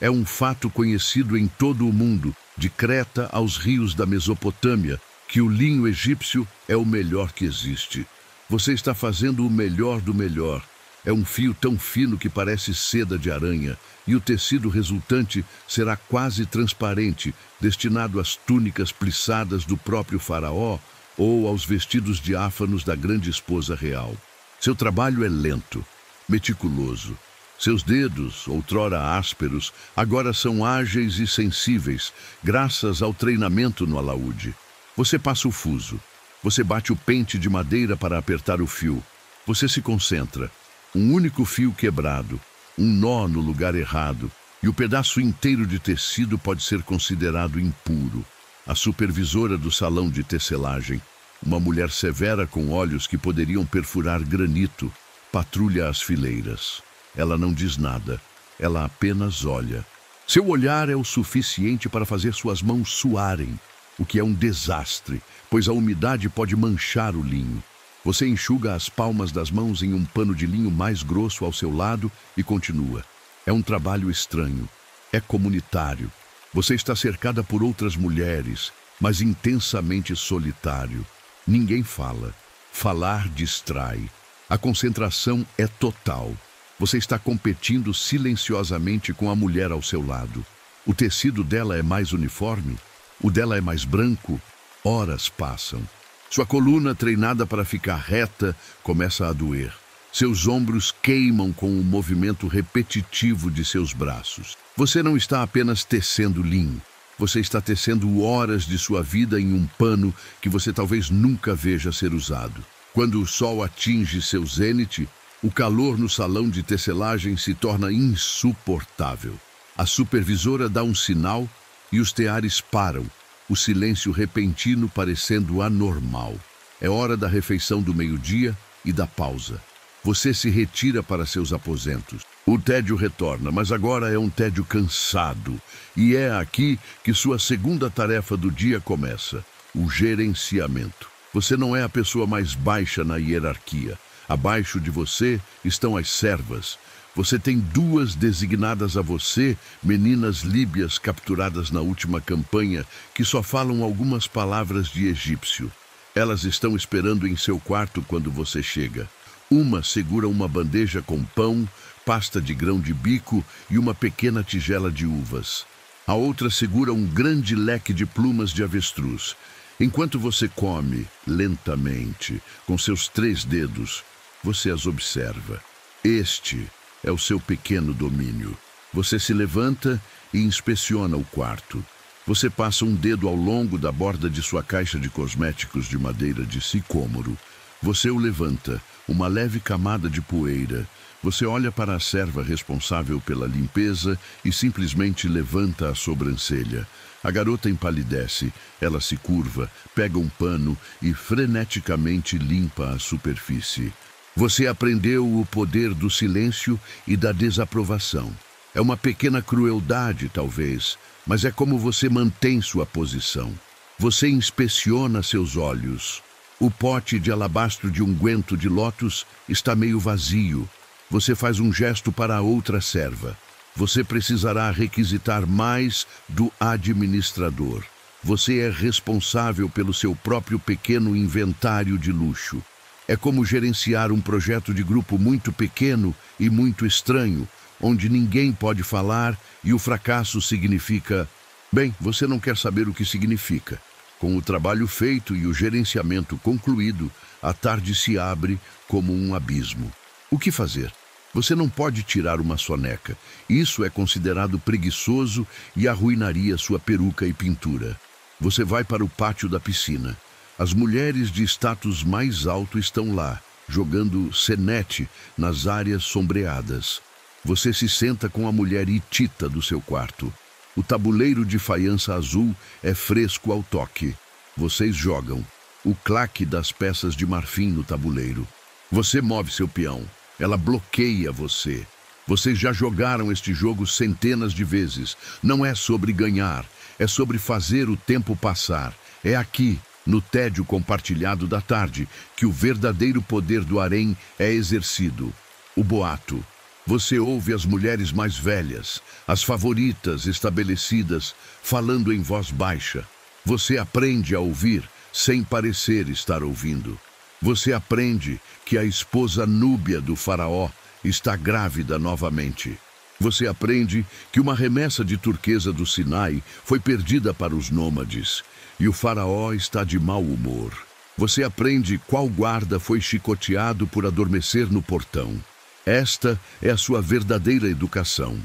É um fato conhecido em todo o mundo, de Creta aos rios da Mesopotâmia, que o linho egípcio é o melhor que existe. Você está fazendo o melhor do melhor. É um fio tão fino que parece seda de aranha, e o tecido resultante será quase transparente, destinado às túnicas plissadas do próprio faraó ou aos vestidos diáfanos da grande esposa real. Seu trabalho é lento, meticuloso. Seus dedos, outrora ásperos, agora são ágeis e sensíveis, graças ao treinamento no alaúde. Você passa o fuso. Você bate o pente de madeira para apertar o fio. Você se concentra. Um único fio quebrado, um nó no lugar errado, e o pedaço inteiro de tecido pode ser considerado impuro. A supervisora do salão de tecelagem, uma mulher severa com olhos que poderiam perfurar granito, patrulha as fileiras. Ela não diz nada, ela apenas olha. Seu olhar é o suficiente para fazer suas mãos suarem, o que é um desastre, pois a umidade pode manchar o linho. Você enxuga as palmas das mãos em um pano de linho mais grosso ao seu lado e continua. É um trabalho estranho. É comunitário. Você está cercada por outras mulheres, mas intensamente solitário. Ninguém fala. Falar distrai. A concentração é total. Você está competindo silenciosamente com a mulher ao seu lado. O tecido dela é mais uniforme. O dela é mais branco. Horas passam. Sua coluna, treinada para ficar reta, começa a doer. Seus ombros queimam com o movimento repetitivo de seus braços. Você não está apenas tecendo linho. Você está tecendo horas de sua vida em um pano que você talvez nunca veja ser usado. Quando o sol atinge seu zênite, o calor no salão de tecelagem se torna insuportável. A supervisora dá um sinal e os teares param. O silêncio repentino parecendo anormal. É hora da refeição do meio-dia e da pausa. Você se retira para seus aposentos. O tédio retorna, mas agora é um tédio cansado. E é aqui que sua segunda tarefa do dia começa: o gerenciamento. Você não é a pessoa mais baixa na hierarquia. Abaixo de você estão as servas. Você tem duas designadas a você, meninas líbias capturadas na última campanha, que só falam algumas palavras de egípcio. Elas estão esperando em seu quarto quando você chega. Uma segura uma bandeja com pão, pasta de grão de bico e uma pequena tigela de uvas. A outra segura um grande leque de plumas de avestruz. Enquanto você come, lentamente, com seus 3 dedos, você as observa. Este é o seu pequeno domínio. Você se levanta e inspeciona o quarto. Você passa um dedo ao longo da borda de sua caixa de cosméticos de madeira de sicômoro. Você o levanta, uma leve camada de poeira. Você olha para a serva responsável pela limpeza e simplesmente levanta a sobrancelha. A garota empalidece, ela se curva, pega um pano e freneticamente limpa a superfície. Você aprendeu o poder do silêncio e da desaprovação. É uma pequena crueldade, talvez, mas é como você mantém sua posição. Você inspeciona seus olhos. O pote de alabastro de unguento de lótus está meio vazio. Você faz um gesto para a outra serva. Você precisará requisitar mais do administrador. Você é responsável pelo seu próprio pequeno inventário de luxo. É como gerenciar um projeto de grupo muito pequeno e muito estranho, onde ninguém pode falar e o fracasso significa... Bem, você não quer saber o que significa. Com o trabalho feito e o gerenciamento concluído, a tarde se abre como um abismo. O que fazer? Você não pode tirar uma soneca. Isso é considerado preguiçoso e arruinaria sua peruca e pintura. Você vai para o pátio da piscina. As mulheres de status mais alto estão lá, jogando senete nas áreas sombreadas. Você se senta com a mulher hitita do seu quarto. O tabuleiro de faiança azul é fresco ao toque. Vocês jogam. O claque das peças de marfim no tabuleiro. Você move seu peão. Ela bloqueia você. Vocês já jogaram este jogo centenas de vezes. Não é sobre ganhar. é sobre fazer o tempo passar. É aqui, no tédio compartilhado da tarde, que o verdadeiro poder do harém é exercido. O boato. Você ouve as mulheres mais velhas, as favoritas estabelecidas, falando em voz baixa. Você aprende a ouvir sem parecer estar ouvindo. Você aprende que a esposa núbia do faraó está grávida novamente. Você aprende que uma remessa de turquesa do Sinai foi perdida para os nômades e o faraó está de mau humor. Você aprende qual guarda foi chicoteado por adormecer no portão. Esta é a sua verdadeira educação.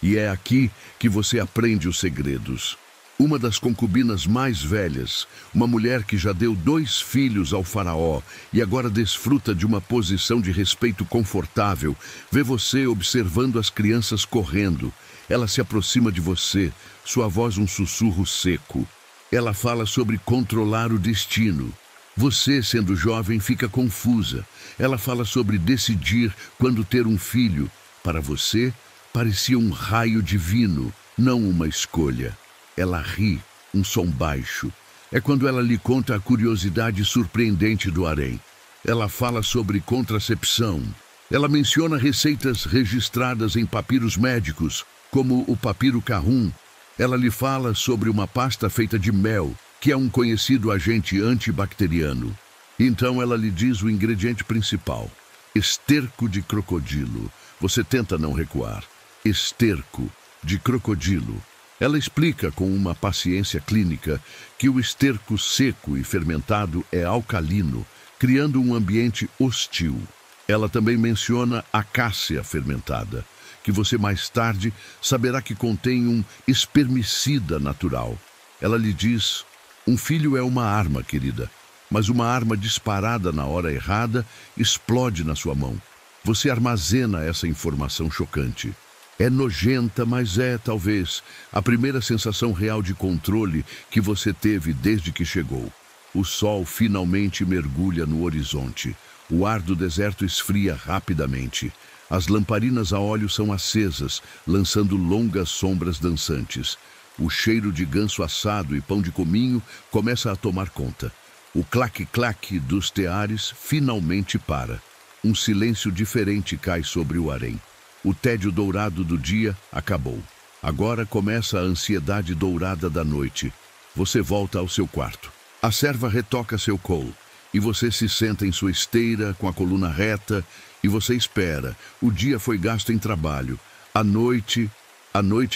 E é aqui que você aprende os segredos. Uma das concubinas mais velhas, uma mulher que já deu 2 filhos ao faraó e agora desfruta de uma posição de respeito confortável, vê você observando as crianças correndo. Ela se aproxima de você, sua voz um sussurro seco. Ela fala sobre controlar o destino. Você, sendo jovem, fica confusa. Ela fala sobre decidir quando ter um filho. Para você, parecia um raio divino, não uma escolha. Ela ri, um som baixo. É quando ela lhe conta a curiosidade surpreendente do harém. Ela fala sobre contracepção. Ela menciona receitas registradas em papiros médicos, como o papiro Kahun. Ela lhe fala sobre uma pasta feita de mel, que é um conhecido agente antibacteriano. Então ela lhe diz o ingrediente principal: esterco de crocodilo. Você tenta não recuar. Esterco de crocodilo. Ela explica com uma paciência clínica que o esterco seco e fermentado é alcalino, criando um ambiente hostil. Ela também menciona a acácia fermentada, que você mais tarde saberá que contém um espermicida natural. Ela lhe diz: um filho é uma arma, querida, mas uma arma disparada na hora errada explode na sua mão. Você armazena essa informação chocante. É nojenta, mas é, talvez, a primeira sensação real de controle que você teve desde que chegou. O sol finalmente mergulha no horizonte. O ar do deserto esfria rapidamente. As lamparinas a óleo são acesas, lançando longas sombras dançantes. O cheiro de ganso assado e pão de cominho começa a tomar conta. O claque-claque dos teares finalmente para. Um silêncio diferente cai sobre o harém. O tédio dourado do dia acabou. Agora começa a ansiedade dourada da noite. Você volta ao seu quarto. A serva retoca seu colo e você se senta em sua esteira com a coluna reta e você espera. O dia foi gasto em trabalho. A noite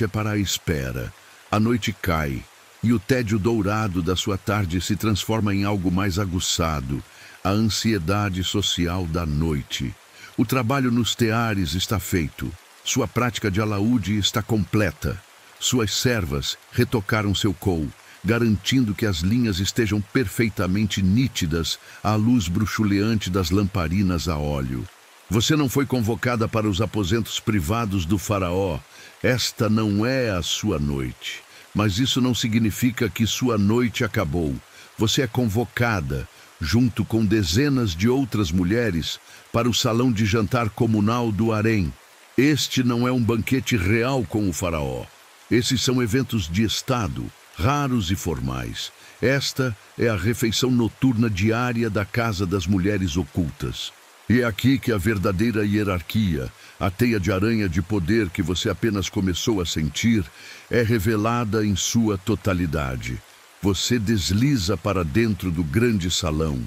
é para a espera. A noite cai e o tédio dourado da sua tarde se transforma em algo mais aguçado. A ansiedade social da noite. O trabalho nos teares está feito. Sua prática de alaúde está completa. Suas servas retocaram seu col, garantindo que as linhas estejam perfeitamente nítidas à luz bruxuleante das lamparinas a óleo. Você não foi convocada para os aposentos privados do faraó. Esta não é a sua noite. Mas isso não significa que sua noite acabou. Você é convocada, junto com dezenas de outras mulheres, para o salão de jantar comunal do harém. Este não é um banquete real com o faraó. Esses são eventos de estado, raros e formais. Esta é a refeição noturna diária da casa das mulheres ocultas. E é aqui que a verdadeira hierarquia, a teia de aranha de poder que você apenas começou a sentir, é revelada em sua totalidade. Você desliza para dentro do grande salão,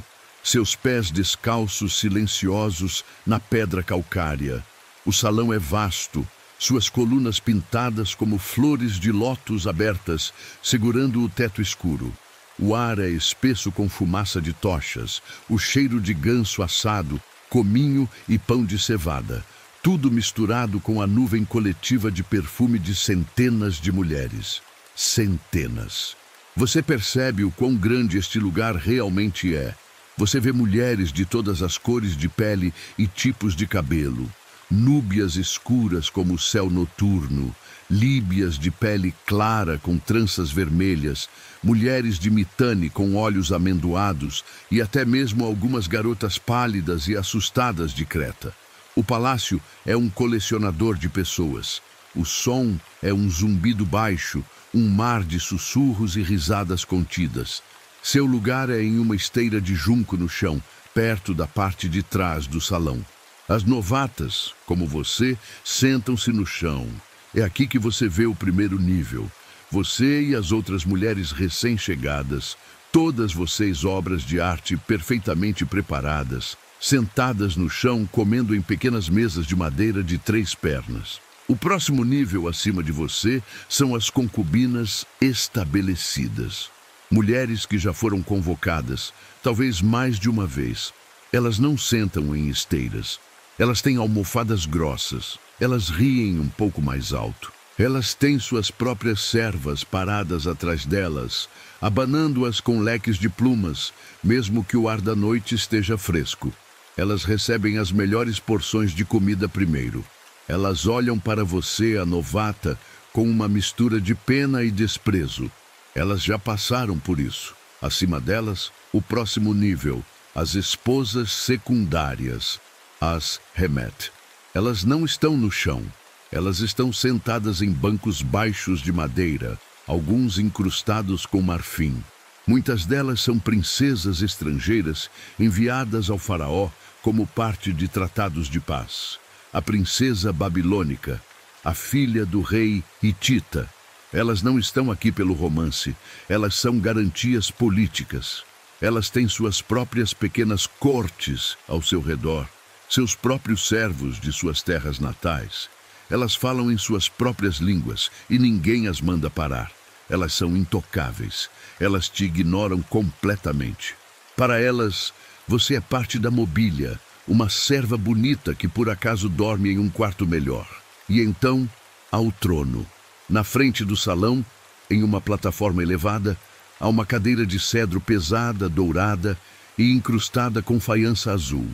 seus pés descalços silenciosos na pedra calcária. O salão é vasto, suas colunas pintadas como flores de lótus abertas, segurando o teto escuro. O ar é espesso com fumaça de tochas, o cheiro de ganso assado, cominho e pão de cevada, tudo misturado com a nuvem coletiva de perfume de centenas de mulheres. Centenas. Você percebe o quão grande este lugar realmente é. Você vê mulheres de todas as cores de pele e tipos de cabelo, núbias escuras como o céu noturno, líbias de pele clara com tranças vermelhas, mulheres de Mitane com olhos amendoados e até mesmo algumas garotas pálidas e assustadas de Creta. O palácio é um colecionador de pessoas. O som é um zumbido baixo, um mar de sussurros e risadas contidas. Seu lugar é em uma esteira de junco no chão, perto da parte de trás do salão. As novatas, como você, sentam-se no chão. É aqui que você vê o primeiro nível. Você e as outras mulheres recém-chegadas, todas vocês obras de arte perfeitamente preparadas, sentadas no chão comendo em pequenas mesas de madeira de 3 pernas. O próximo nível acima de você são as concubinas estabelecidas. Mulheres que já foram convocadas, talvez mais de uma vez. Elas não sentam em esteiras. Elas têm almofadas grossas. Elas riem um pouco mais alto. Elas têm suas próprias servas paradas atrás delas, abanando-as com leques de plumas, mesmo que o ar da noite esteja fresco. Elas recebem as melhores porções de comida primeiro. Elas olham para você, a novata, com uma mistura de pena e desprezo. Elas já passaram por isso. Acima delas, o próximo nível, as esposas secundárias, as Hemet. Elas não estão no chão. Elas estão sentadas em bancos baixos de madeira, alguns incrustados com marfim. Muitas delas são princesas estrangeiras enviadas ao faraó como parte de tratados de paz. A princesa babilônica, a filha do rei hitita. Elas não estão aqui pelo romance, elas são garantias políticas. Elas têm suas próprias pequenas cortes ao seu redor, seus próprios servos de suas terras natais. Elas falam em suas próprias línguas e ninguém as manda parar. Elas são intocáveis, elas te ignoram completamente. Para elas, você é parte da mobília, uma serva bonita que por acaso dorme em um quarto melhor. E então, há o trono. Na frente do salão, em uma plataforma elevada, há uma cadeira de cedro pesada, dourada e incrustada com faiança azul.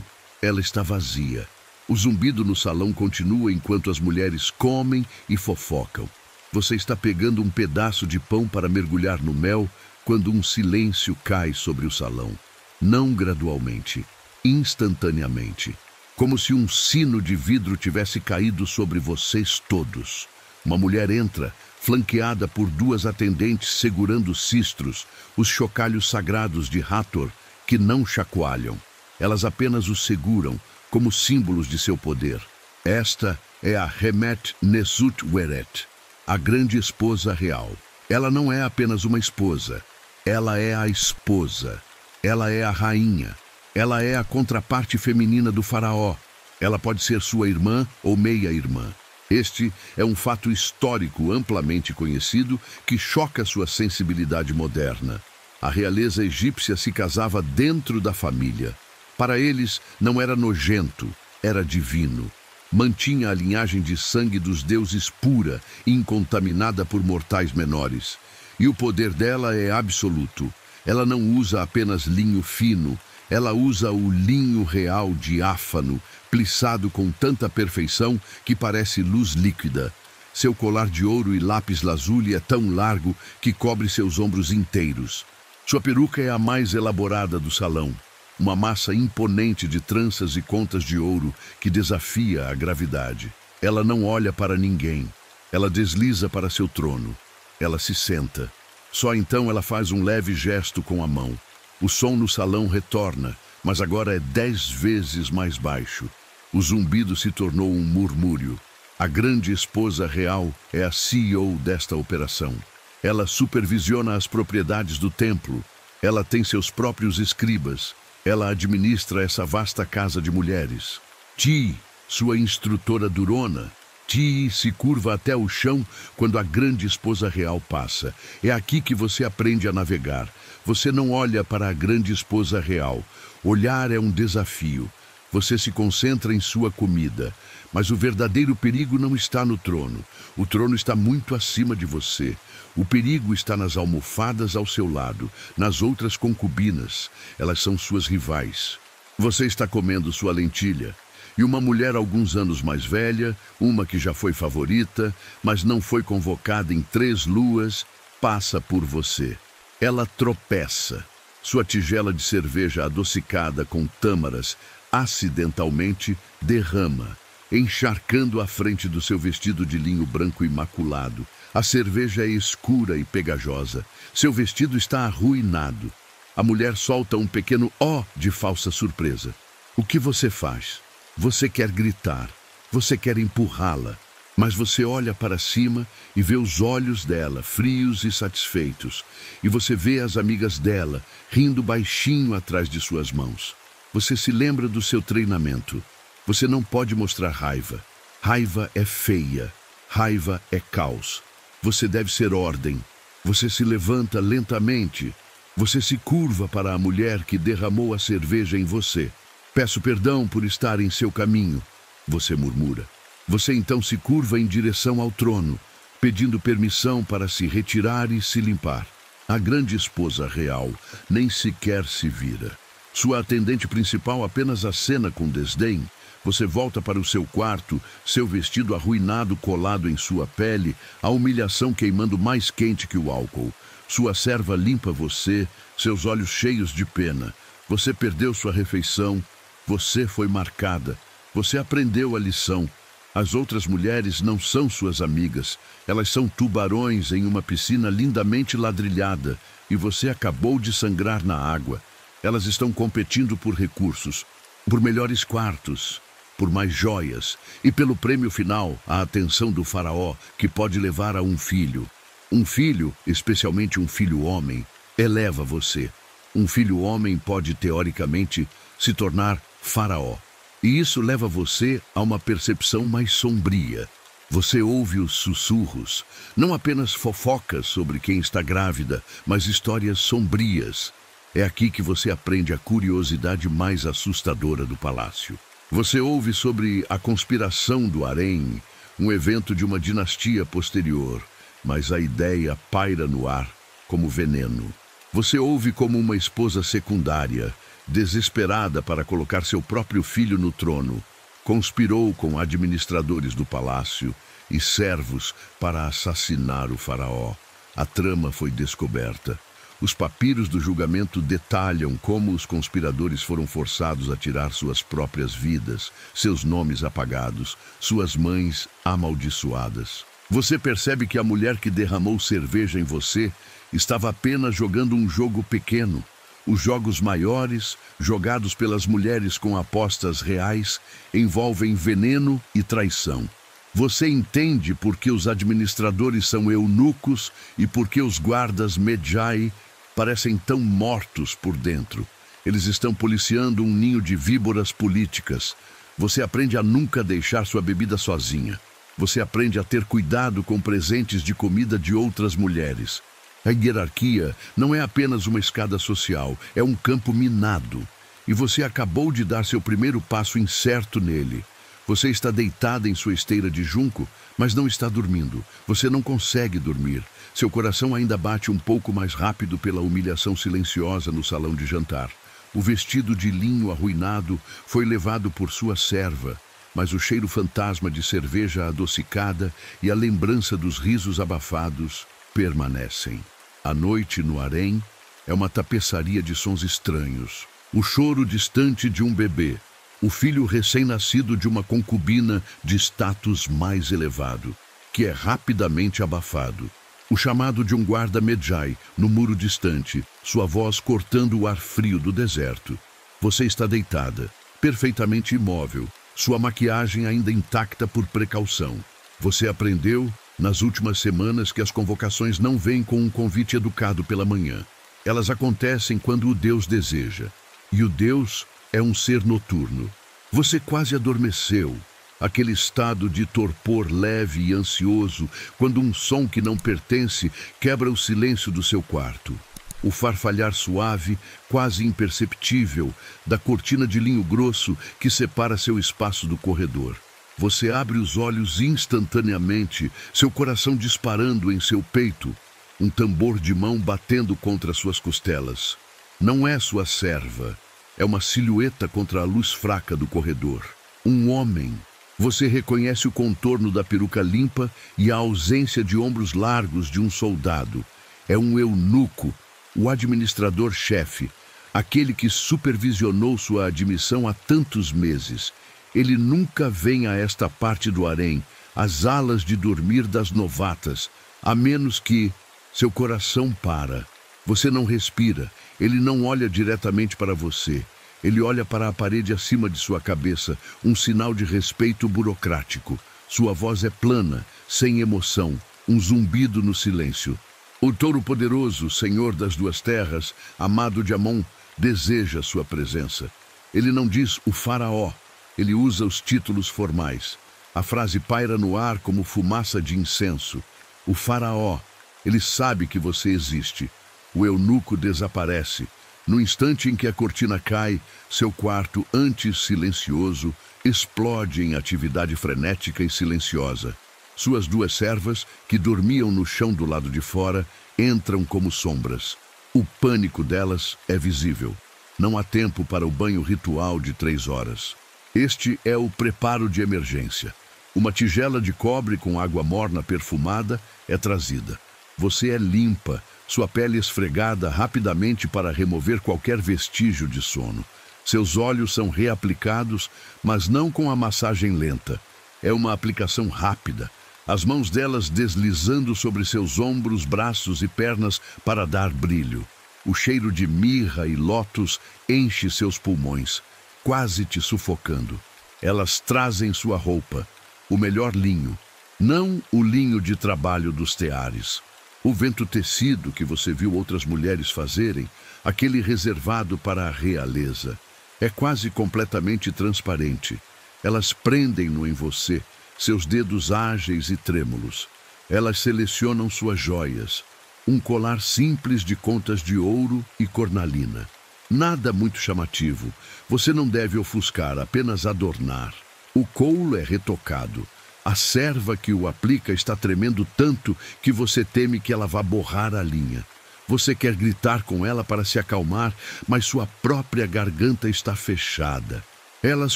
Ela está vazia. O zumbido no salão continua enquanto as mulheres comem e fofocam. Você está pegando um pedaço de pão para mergulhar no mel quando um silêncio cai sobre o salão. Não gradualmente, instantaneamente. Como se um sino de vidro tivesse caído sobre vocês todos. Uma mulher entra, flanqueada por 2 atendentes segurando cistros, os chocalhos sagrados de Hathor, que não chacoalham. Elas apenas os seguram, como símbolos de seu poder. Esta é a Hemet Nesut Weret, a grande esposa real. Ela não é apenas uma esposa, ela é a esposa. Ela é a rainha. Ela é a contraparte feminina do faraó. Ela pode ser sua irmã ou meia-irmã. Este é um fato histórico amplamente conhecido que choca sua sensibilidade moderna. A realeza egípcia se casava dentro da família. Para eles, não era nojento, era divino. Mantinha a linhagem de sangue dos deuses pura, incontaminada por mortais menores. E o poder dela é absoluto. Ela não usa apenas linho fino, ela usa o linho real diáfano, plissado com tanta perfeição que parece luz líquida. Seu colar de ouro e lápis lazuli é tão largo que cobre seus ombros inteiros. Sua peruca é a mais elaborada do salão. Uma massa imponente de tranças e contas de ouro que desafia a gravidade. Ela não olha para ninguém. Ela desliza para seu trono. Ela se senta. Só então ela faz um leve gesto com a mão. O som no salão retorna, mas agora é 10 vezes mais baixo. O zumbido se tornou um murmúrio. A grande esposa real é a CEO desta operação. Ela supervisiona as propriedades do templo. Ela tem seus próprios escribas. Ela administra essa vasta casa de mulheres. Ti, sua instrutora durona. Ti se curva até o chão quando a grande esposa real passa. É aqui que você aprende a navegar. Você não olha para a grande esposa real. Olhar é um desafio. Você se concentra em sua comida. Mas o verdadeiro perigo não está no trono. O trono está muito acima de você. O perigo está nas almofadas ao seu lado, nas outras concubinas. Elas são suas rivais. Você está comendo sua lentilha. E uma mulher alguns anos mais velha, uma que já foi favorita, mas não foi convocada em 3 luas, passa por você. Ela tropeça. Sua tigela de cerveja adocicada com tâmaras acidentalmente derrama. encharcando a frente do seu vestido de linho branco imaculado. A cerveja é escura e pegajosa. Seu vestido está arruinado. A mulher solta um pequeno ó de falsa surpresa. O que você faz? Você quer gritar. Você quer empurrá-la. Mas você olha para cima e vê os olhos dela, frios e satisfeitos. E você vê as amigas dela, rindo baixinho atrás de suas mãos. Você se lembra do seu treinamento. Você não pode mostrar raiva. Raiva é feia. Raiva é caos. Você deve ser ordem. Você se levanta lentamente. Você se curva para a mulher que derramou a cerveja em você. Peço perdão por estar em seu caminho, você murmura. Você então se curva em direção ao trono, pedindo permissão para se retirar e se limpar. A grande esposa real nem sequer se vira. Sua atendente principal apenas acena com desdém. Você volta para o seu quarto, seu vestido arruinado colado em sua pele, a humilhação queimando mais quente que o álcool. Sua serva limpa você, seus olhos cheios de pena. Você perdeu sua refeição, você foi marcada, você aprendeu a lição. As outras mulheres não são suas amigas, elas são tubarões em uma piscina lindamente ladrilhada e você acabou de sangrar na água. Elas estão competindo por recursos, por melhores quartos, por mais joias e pelo prêmio final, a atenção do faraó, que pode levar a um filho. Um filho, especialmente um filho homem, eleva você. Um filho homem pode, teoricamente, se tornar faraó. E isso leva você a uma percepção mais sombria. Você ouve os sussurros, não apenas fofocas sobre quem está grávida, mas histórias sombrias. É aqui que você aprende a curiosidade mais assustadora do palácio. Você ouve sobre a conspiração do harém, um evento de uma dinastia posterior, mas a ideia paira no ar como veneno. Você ouve como uma esposa secundária, desesperada para colocar seu próprio filho no trono, conspirou com administradores do palácio e servos para assassinar o faraó. A trama foi descoberta. Os papiros do julgamento detalham como os conspiradores foram forçados a tirar suas próprias vidas, seus nomes apagados, suas mães amaldiçoadas. Você percebe que a mulher que derramou cerveja em você estava apenas jogando um jogo pequeno. Os jogos maiores, jogados pelas mulheres com apostas reais, envolvem veneno e traição. Você entende por que os administradores são eunucos e por que os guardas Medjai parecem tão mortos por dentro. Eles estão policiando um ninho de víboras políticas. Você aprende a nunca deixar sua bebida sozinha. Você aprende a ter cuidado com presentes de comida de outras mulheres. A hierarquia não é apenas uma escada social, é um campo minado. E você acabou de dar seu primeiro passo incerto nele. Você está deitada em sua esteira de junco, mas não está dormindo. Você não consegue dormir. Seu coração ainda bate um pouco mais rápido pela humilhação silenciosa no salão de jantar. O vestido de linho arruinado foi levado por sua serva, mas o cheiro fantasma de cerveja adocicada e a lembrança dos risos abafados permanecem. A noite no harém é uma tapeçaria de sons estranhos. O choro distante de um bebê, o filho recém-nascido de uma concubina de status mais elevado, que é rapidamente abafado. O chamado de um guarda Medjai no muro distante, sua voz cortando o ar frio do deserto. Você está deitada, perfeitamente imóvel, sua maquiagem ainda intacta por precaução. Você aprendeu nas últimas semanas que as convocações não vêm com um convite educado pela manhã. Elas acontecem quando o Deus deseja. E o Deus é um ser noturno. Você quase adormeceu. Aquele estado de torpor leve e ansioso, quando um som que não pertence quebra o silêncio do seu quarto. O farfalhar suave, quase imperceptível, da cortina de linho grosso que separa seu espaço do corredor. Você abre os olhos instantaneamente, seu coração disparando em seu peito, um tambor de mão batendo contra suas costelas. Não é sua serva, é uma silhueta contra a luz fraca do corredor. Um homem. Você reconhece o contorno da peruca limpa e a ausência de ombros largos de um soldado. É um eunuco, o administrador-chefe, aquele que supervisionou sua admissão há tantos meses. Ele nunca vem a esta parte do harém, as alas de dormir das novatas, a menos que seu coração para. Você não respira, ele não olha diretamente para você. Ele olha para a parede acima de sua cabeça, um sinal de respeito burocrático. Sua voz é plana, sem emoção, um zumbido no silêncio. O Todo-Poderoso, Senhor das Duas Terras, amado de Amon, deseja sua presença. Ele não diz o faraó, ele usa os títulos formais. A frase paira no ar como fumaça de incenso. O faraó, ele sabe que você existe. O eunuco desaparece. No instante em que a cortina cai, seu quarto, antes silencioso, explode em atividade frenética e silenciosa. Suas duas servas, que dormiam no chão do lado de fora, entram como sombras. O pânico delas é visível. Não há tempo para o banho ritual de 3 horas. Este é o preparo de emergência. Uma tigela de cobre com água morna perfumada é trazida. Você é limpa, sua pele esfregada rapidamente para remover qualquer vestígio de sono. Seus olhos são reaplicados, mas não com a massagem lenta. É uma aplicação rápida. As mãos delas deslizando sobre seus ombros, braços e pernas para dar brilho. O cheiro de mirra e lótus enche seus pulmões, quase te sufocando. Elas trazem sua roupa, o melhor linho, não o linho de trabalho dos teares. O vento tecido que você viu outras mulheres fazerem, aquele reservado para a realeza. É quase completamente transparente. Elas prendem-no em você, seus dedos ágeis e trêmulos. Elas selecionam suas joias. Um colar simples de contas de ouro e cornalina. Nada muito chamativo. Você não deve ofuscar, apenas adornar. O couro é retocado. A serva que o aplica está tremendo tanto que você teme que ela vá borrar a linha. Você quer gritar com ela para se acalmar, mas sua própria garganta está fechada. Elas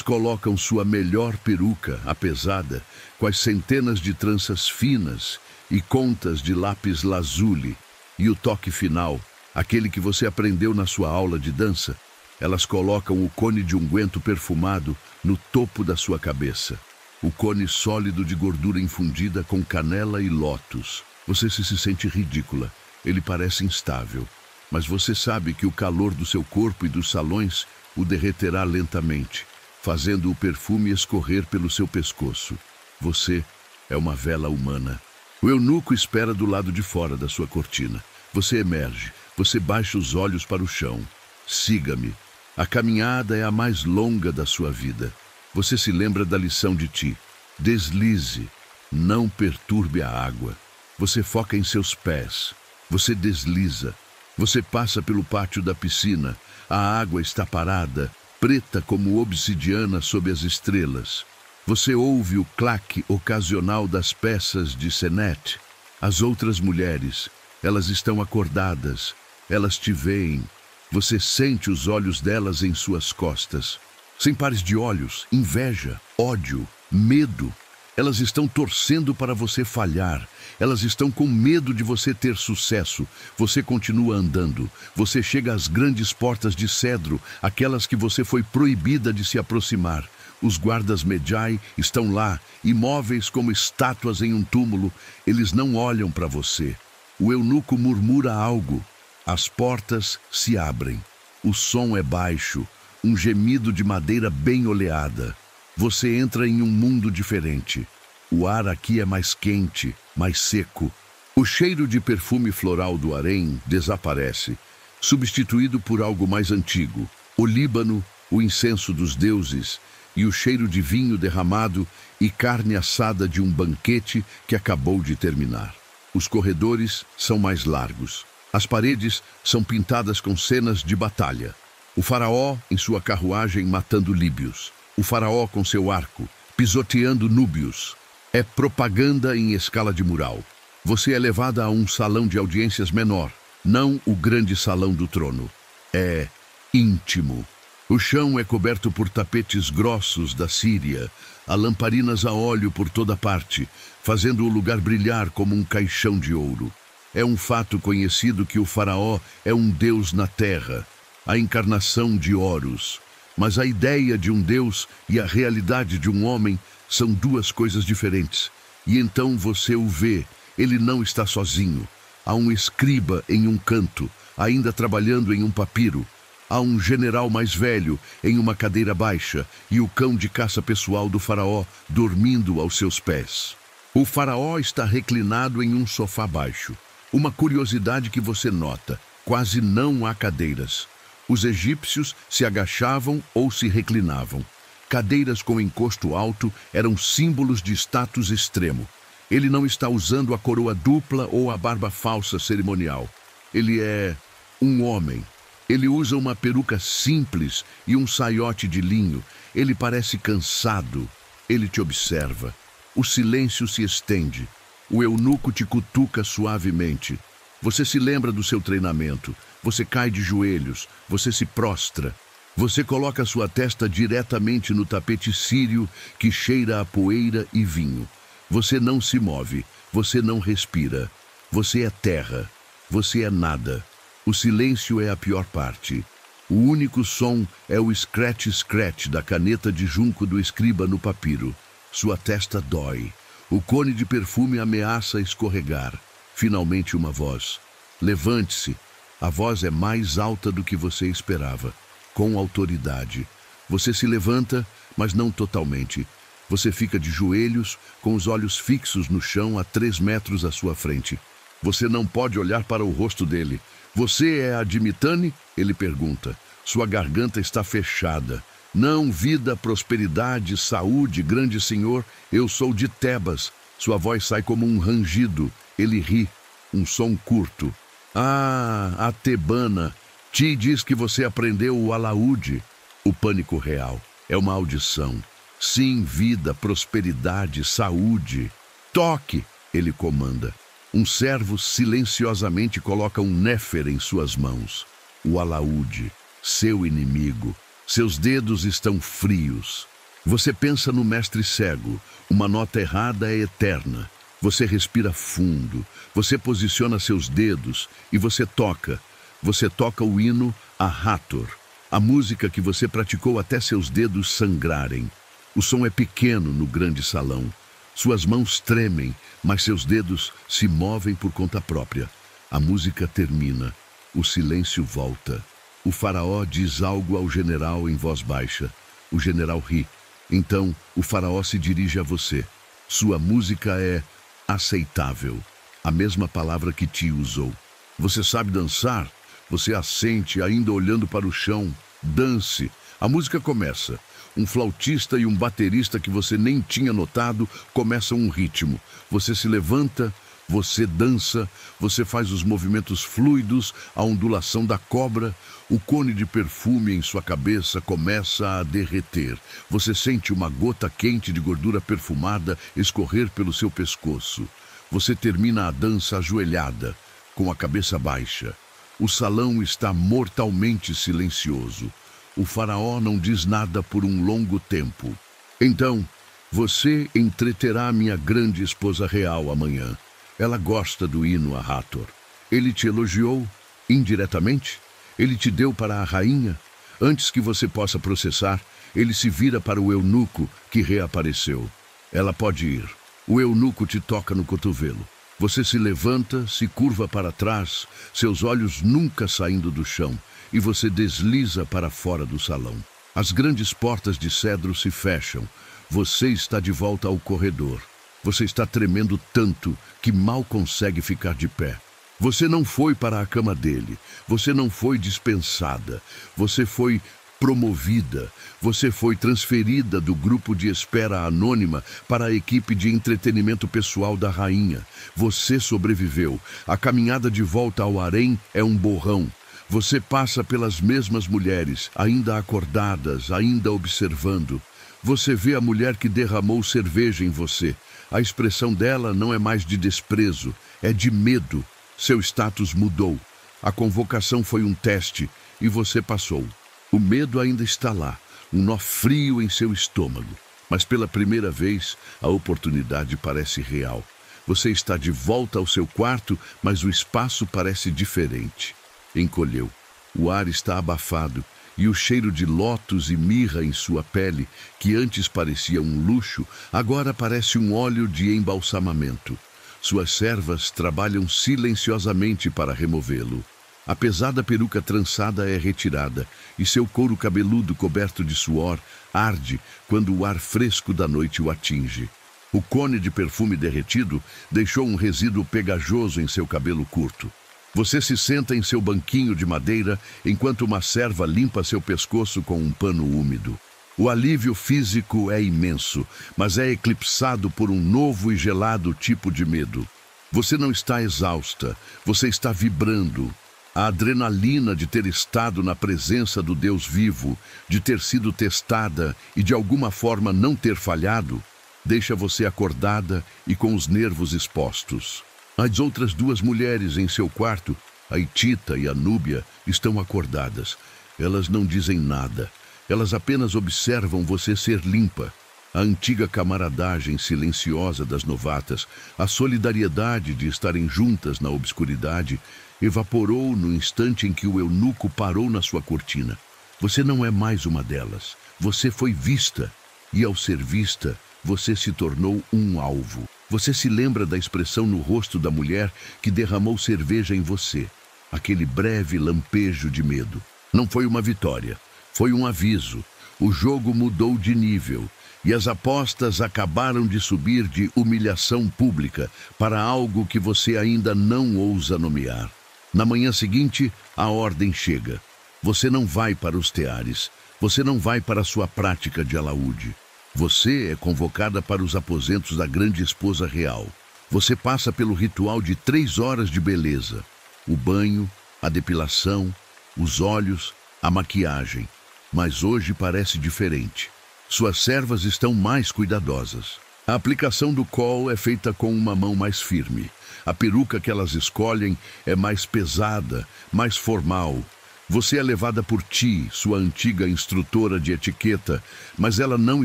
colocam sua melhor peruca, a pesada, com as centenas de tranças finas e contas de lápis lazuli, e o toque final, aquele que você aprendeu na sua aula de dança. Elas colocam o cone de unguento perfumado no topo da sua cabeça. O cone sólido de gordura infundida com canela e lótus. Você se sente ridícula. Ele parece instável. Mas você sabe que o calor do seu corpo e dos salões o derreterá lentamente, fazendo o perfume escorrer pelo seu pescoço. Você é uma vela humana. O eunuco espera do lado de fora da sua cortina. Você emerge. Você baixa os olhos para o chão. Siga-me. A caminhada é a mais longa da sua vida. Você se lembra da lição de Ti. Deslize, não perturbe a água. Você foca em seus pés. Você desliza. Você passa pelo pátio da piscina. A água está parada, preta como obsidiana sob as estrelas. Você ouve o claque ocasional das peças de Senet. As outras mulheres, elas estão acordadas. Elas te veem. Você sente os olhos delas em suas costas. Sem pares de olhos, inveja, ódio, medo. Elas estão torcendo para você falhar. Elas estão com medo de você ter sucesso. Você continua andando. Você chega às grandes portas de cedro, aquelas que você foi proibida de se aproximar. Os guardas Medjai estão lá, imóveis como estátuas em um túmulo. Eles não olham para você. O eunuco murmura algo. As portas se abrem. O som é baixo. Um gemido de madeira bem oleada. Você entra em um mundo diferente. O ar aqui é mais quente, mais seco. O cheiro de perfume floral do harém desaparece, substituído por algo mais antigo. O Líbano, o incenso dos deuses e o cheiro de vinho derramado e carne assada de um banquete que acabou de terminar. Os corredores são mais largos. As paredes são pintadas com cenas de batalha. O faraó em sua carruagem matando líbios. O faraó com seu arco, pisoteando núbios. É propaganda em escala de mural. Você é levada a um salão de audiências menor, não o grande salão do trono. É íntimo. O chão é coberto por tapetes grossos da Síria, há lamparinas a óleo por toda parte, fazendo o lugar brilhar como um caixão de ouro. É um fato conhecido que o faraó é um deus na terra, a encarnação de Horus. Mas a ideia de um Deus e a realidade de um homem são duas coisas diferentes. E então você o vê, ele não está sozinho. Há um escriba em um canto, ainda trabalhando em um papiro. Há um general mais velho em uma cadeira baixa e o cão de caça pessoal do faraó dormindo aos seus pés. O faraó está reclinado em um sofá baixo. Uma curiosidade que você nota: quase não há cadeiras. Os egípcios se agachavam ou se reclinavam. Cadeiras com encosto alto eram símbolos de status extremo. Ele não está usando a coroa dupla ou a barba falsa cerimonial. Ele é um homem. Ele usa uma peruca simples e um saiote de linho. Ele parece cansado. Ele te observa. O silêncio se estende. O eunuco te cutuca suavemente. Você se lembra do seu treinamento. Você cai de joelhos. Você se prostra. Você coloca sua testa diretamente no tapete sírio que cheira a poeira e vinho. Você não se move. Você não respira. Você é terra. Você é nada. O silêncio é a pior parte. O único som é o scratch-scratch da caneta de junco do escriba no papiro. Sua testa dói. O cone de perfume ameaça escorregar. Finalmente uma voz. Levante-se. A voz é mais alta do que você esperava. Com autoridade. Você se levanta, mas não totalmente. Você fica de joelhos, com os olhos fixos no chão a 3 metros à sua frente. Você não pode olhar para o rosto dele. Você é a Dimitane? Ele pergunta. Sua garganta está fechada. Não, vida, prosperidade, saúde, grande senhor, eu sou de Tebas. Sua voz sai como um rangido. Ele ri, um som curto. Ah, a tebana. Ti diz que você aprendeu o alaúde. O pânico real. É uma audição. Sim, vida, prosperidade, saúde. Toque, ele comanda. Um servo silenciosamente coloca um néfer em suas mãos. O alaúde, seu inimigo. Seus dedos estão frios. Você pensa no mestre cego. Uma nota errada é eterna. Você respira fundo. Você posiciona seus dedos e você toca. Você toca o hino a Hathor, a música que você praticou até seus dedos sangrarem. O som é pequeno no grande salão. Suas mãos tremem, mas seus dedos se movem por conta própria. A música termina. O silêncio volta. O faraó diz algo ao general em voz baixa. O general ri. Então, o faraó se dirige a você. Sua música é aceitável. A mesma palavra que Ti usou. Você sabe dançar? Você assente, ainda olhando para o chão. Dance. A música começa. Um flautista e um baterista que você nem tinha notado começam um ritmo. Você se levanta, você dança, você faz os movimentos fluidos, a ondulação da cobra. O cone de perfume em sua cabeça começa a derreter. Você sente uma gota quente de gordura perfumada escorrer pelo seu pescoço. Você termina a dança ajoelhada, com a cabeça baixa. O salão está mortalmente silencioso. O faraó não diz nada por um longo tempo. Então, você entreterá minha grande esposa real amanhã. Ela gosta do hino a Hathor. Ele te elogiou indiretamente? Ele te deu para a rainha? Antes que você possa processar, ele se vira para o eunuco que reapareceu. Ela pode ir. O eunuco te toca no cotovelo. Você se levanta, se curva para trás, seus olhos nunca saindo do chão, e você desliza para fora do salão. As grandes portas de cedro se fecham. Você está de volta ao corredor. Você está tremendo tanto que mal consegue ficar de pé. Você não foi para a cama dele. Você não foi dispensada. Você foi promovida. Você foi transferida do grupo de espera anônima para a equipe de entretenimento pessoal da rainha. Você sobreviveu. A caminhada de volta ao harém é um borrão. Você passa pelas mesmas mulheres, ainda acordadas, ainda observando. Você vê a mulher que derramou cerveja em você. A expressão dela não é mais de desprezo, é de medo. Seu status mudou. A convocação foi um teste e você passou. O medo ainda está lá, um nó frio em seu estômago. Mas pela primeira vez, a oportunidade parece real. Você está de volta ao seu quarto, mas o espaço parece diferente. Encolheu. O ar está abafado e o cheiro de lótus e mirra em sua pele, que antes parecia um luxo, agora parece um óleo de embalsamamento. Suas servas trabalham silenciosamente para removê-lo. A pesada peruca trançada é retirada, e seu couro cabeludo coberto de suor arde quando o ar fresco da noite o atinge. O cone de perfume derretido deixou um resíduo pegajoso em seu cabelo curto. Você se senta em seu banquinho de madeira enquanto uma serva limpa seu pescoço com um pano úmido. O alívio físico é imenso, mas é eclipsado por um novo e gelado tipo de medo. Você não está exausta, você está vibrando. A adrenalina de ter estado na presença do Deus vivo, de ter sido testada e de alguma forma não ter falhado, deixa você acordada e com os nervos expostos. As outras duas mulheres em seu quarto, a Hitita e a Núbia, estão acordadas. Elas não dizem nada. Elas apenas observam você ser limpa. A antiga camaradagem silenciosa das novatas, a solidariedade de estarem juntas na obscuridade, evaporou no instante em que o eunuco parou na sua cortina. Você não é mais uma delas. Você foi vista. E ao ser vista, você se tornou um alvo. Você se lembra da expressão no rosto da mulher que derramou cerveja em você. Aquele breve lampejo de medo. Não foi uma vitória. Foi um aviso. O jogo mudou de nível. E as apostas acabaram de subir de humilhação pública para algo que você ainda não ousa nomear. Na manhã seguinte, a ordem chega. Você não vai para os teares. Você não vai para a sua prática de alaúde. Você é convocada para os aposentos da grande esposa real. Você passa pelo ritual de 3 horas de beleza. O banho, a depilação, os olhos, a maquiagem. Mas hoje parece diferente. Suas servas estão mais cuidadosas. A aplicação do col é feita com uma mão mais firme. A peruca que elas escolhem é mais pesada, mais formal. Você é levada por Ti, sua antiga instrutora de etiqueta, mas ela não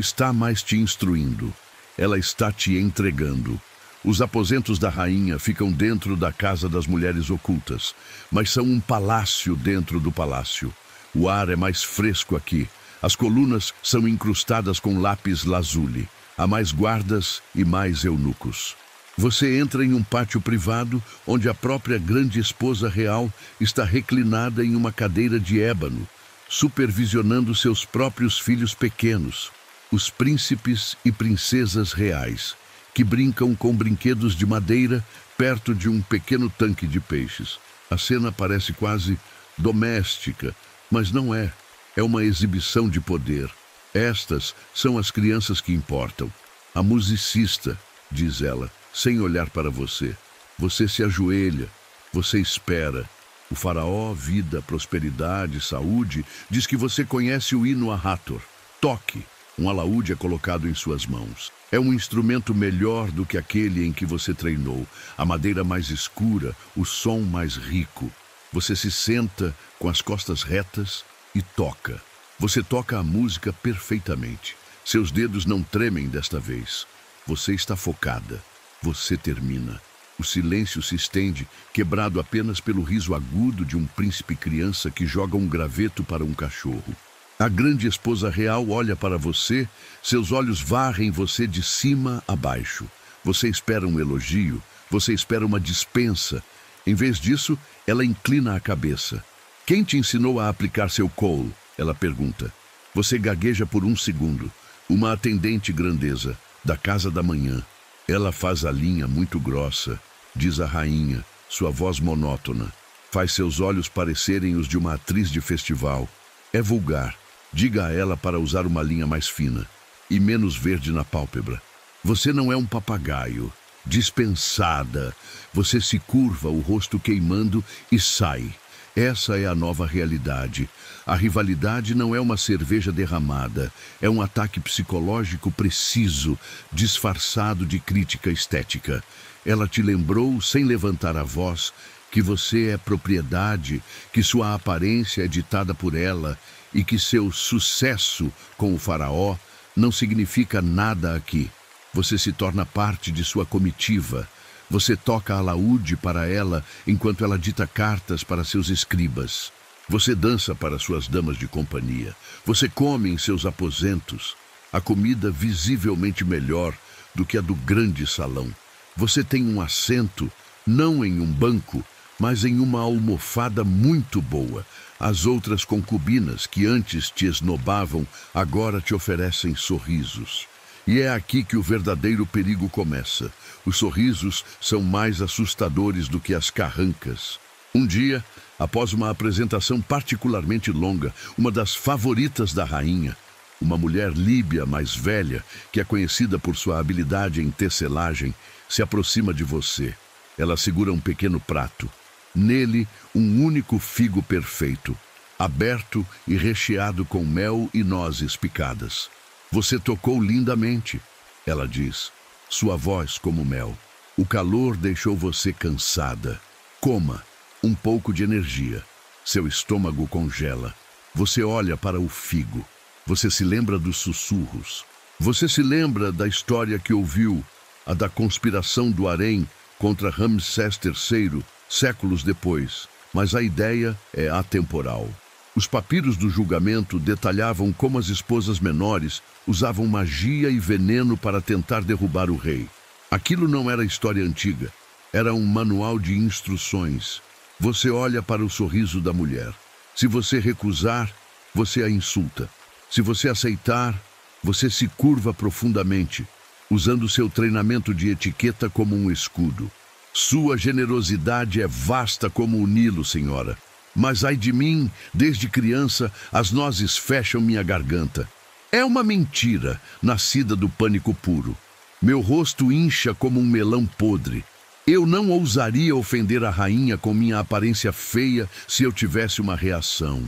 está mais te instruindo. Ela está te entregando. Os aposentos da rainha ficam dentro da casa das mulheres ocultas, mas são um palácio dentro do palácio. O ar é mais fresco aqui. As colunas são incrustadas com lápis lazuli. Há mais guardas e mais eunucos. Você entra em um pátio privado onde a própria grande esposa real está reclinada em uma cadeira de ébano, supervisionando seus próprios filhos pequenos, os príncipes e princesas reais, que brincam com brinquedos de madeira perto de um pequeno tanque de peixes. A cena parece quase doméstica, mas não é. É uma exibição de poder. Estas são as crianças que importam. A musicista, diz ela, sem olhar para você. Você se ajoelha, você espera. O faraó, vida, prosperidade, saúde, diz que você conhece o hino a Hathor. Toque. Um alaúde é colocado em suas mãos. É um instrumento melhor do que aquele em que você treinou. A madeira mais escura, o som mais rico. Você se senta com as costas retas e toca. Você toca a música perfeitamente. Seus dedos não tremem desta vez. Você está focada. Você termina. O silêncio se estende, quebrado apenas pelo riso agudo de um príncipe criança que joga um graveto para um cachorro. A grande esposa real olha para você, seus olhos varrem você de cima a baixo. Você espera um elogio, você espera uma dispensa. Em vez disso, ela inclina a cabeça. Quem te ensinou a aplicar seu col? Ela pergunta. Você gagueja por um segundo. Uma atendente grandeza, da casa da manhã. Ela faz a linha muito grossa, diz a rainha, sua voz monótona. Faz seus olhos parecerem os de uma atriz de festival. É vulgar. Diga a ela para usar uma linha mais fina e menos verde na pálpebra. Você não é um papagaio. Dispensada. Você se curva, o rosto queimando, e sai. Essa é a nova realidade. A rivalidade não é uma cerveja derramada. É um ataque psicológico preciso, disfarçado de crítica estética. Ela te lembrou, sem levantar a voz, que você é propriedade, que sua aparência é ditada por ela e que seu sucesso com o faraó não significa nada aqui. Você se torna parte de sua comitiva. Você toca alaúde para ela enquanto ela dita cartas para seus escribas. Você dança para suas damas de companhia. Você come em seus aposentos. A comida visivelmente melhor do que a do grande salão. Você tem um assento, não em um banco, mas em uma almofada muito boa. As outras concubinas que antes te esnobavam, agora te oferecem sorrisos. E é aqui que o verdadeiro perigo começa. Os sorrisos são mais assustadores do que as carrancas. Um dia, após uma apresentação particularmente longa, uma das favoritas da rainha, uma mulher líbia mais velha, que é conhecida por sua habilidade em tecelagem, se aproxima de você. Ela segura um pequeno prato. Nele, um único figo perfeito, aberto e recheado com mel e nozes picadas. Você tocou lindamente, ela diz, sua voz como mel. O calor deixou você cansada. Coma um pouco de energia. Seu estômago congela. Você olha para o figo. Você se lembra dos sussurros. Você se lembra da história que ouviu, a da conspiração do harém contra Ramsés III, séculos depois. Mas a ideia é atemporal. Os papiros do julgamento detalhavam como as esposas menores usavam magia e veneno para tentar derrubar o rei. Aquilo não era história antiga, era um manual de instruções. Você olha para o sorriso da mulher. Se você recusar, você a insulta. Se você aceitar, você se curva profundamente, usando seu treinamento de etiqueta como um escudo. Sua generosidade é vasta como o Nilo, senhora. Mas ai de mim, desde criança, as nozes fecham minha garganta. É uma mentira, nascida do pânico puro. Meu rosto incha como um melão podre. Eu não ousaria ofender a rainha com minha aparência feia se eu tivesse uma reação.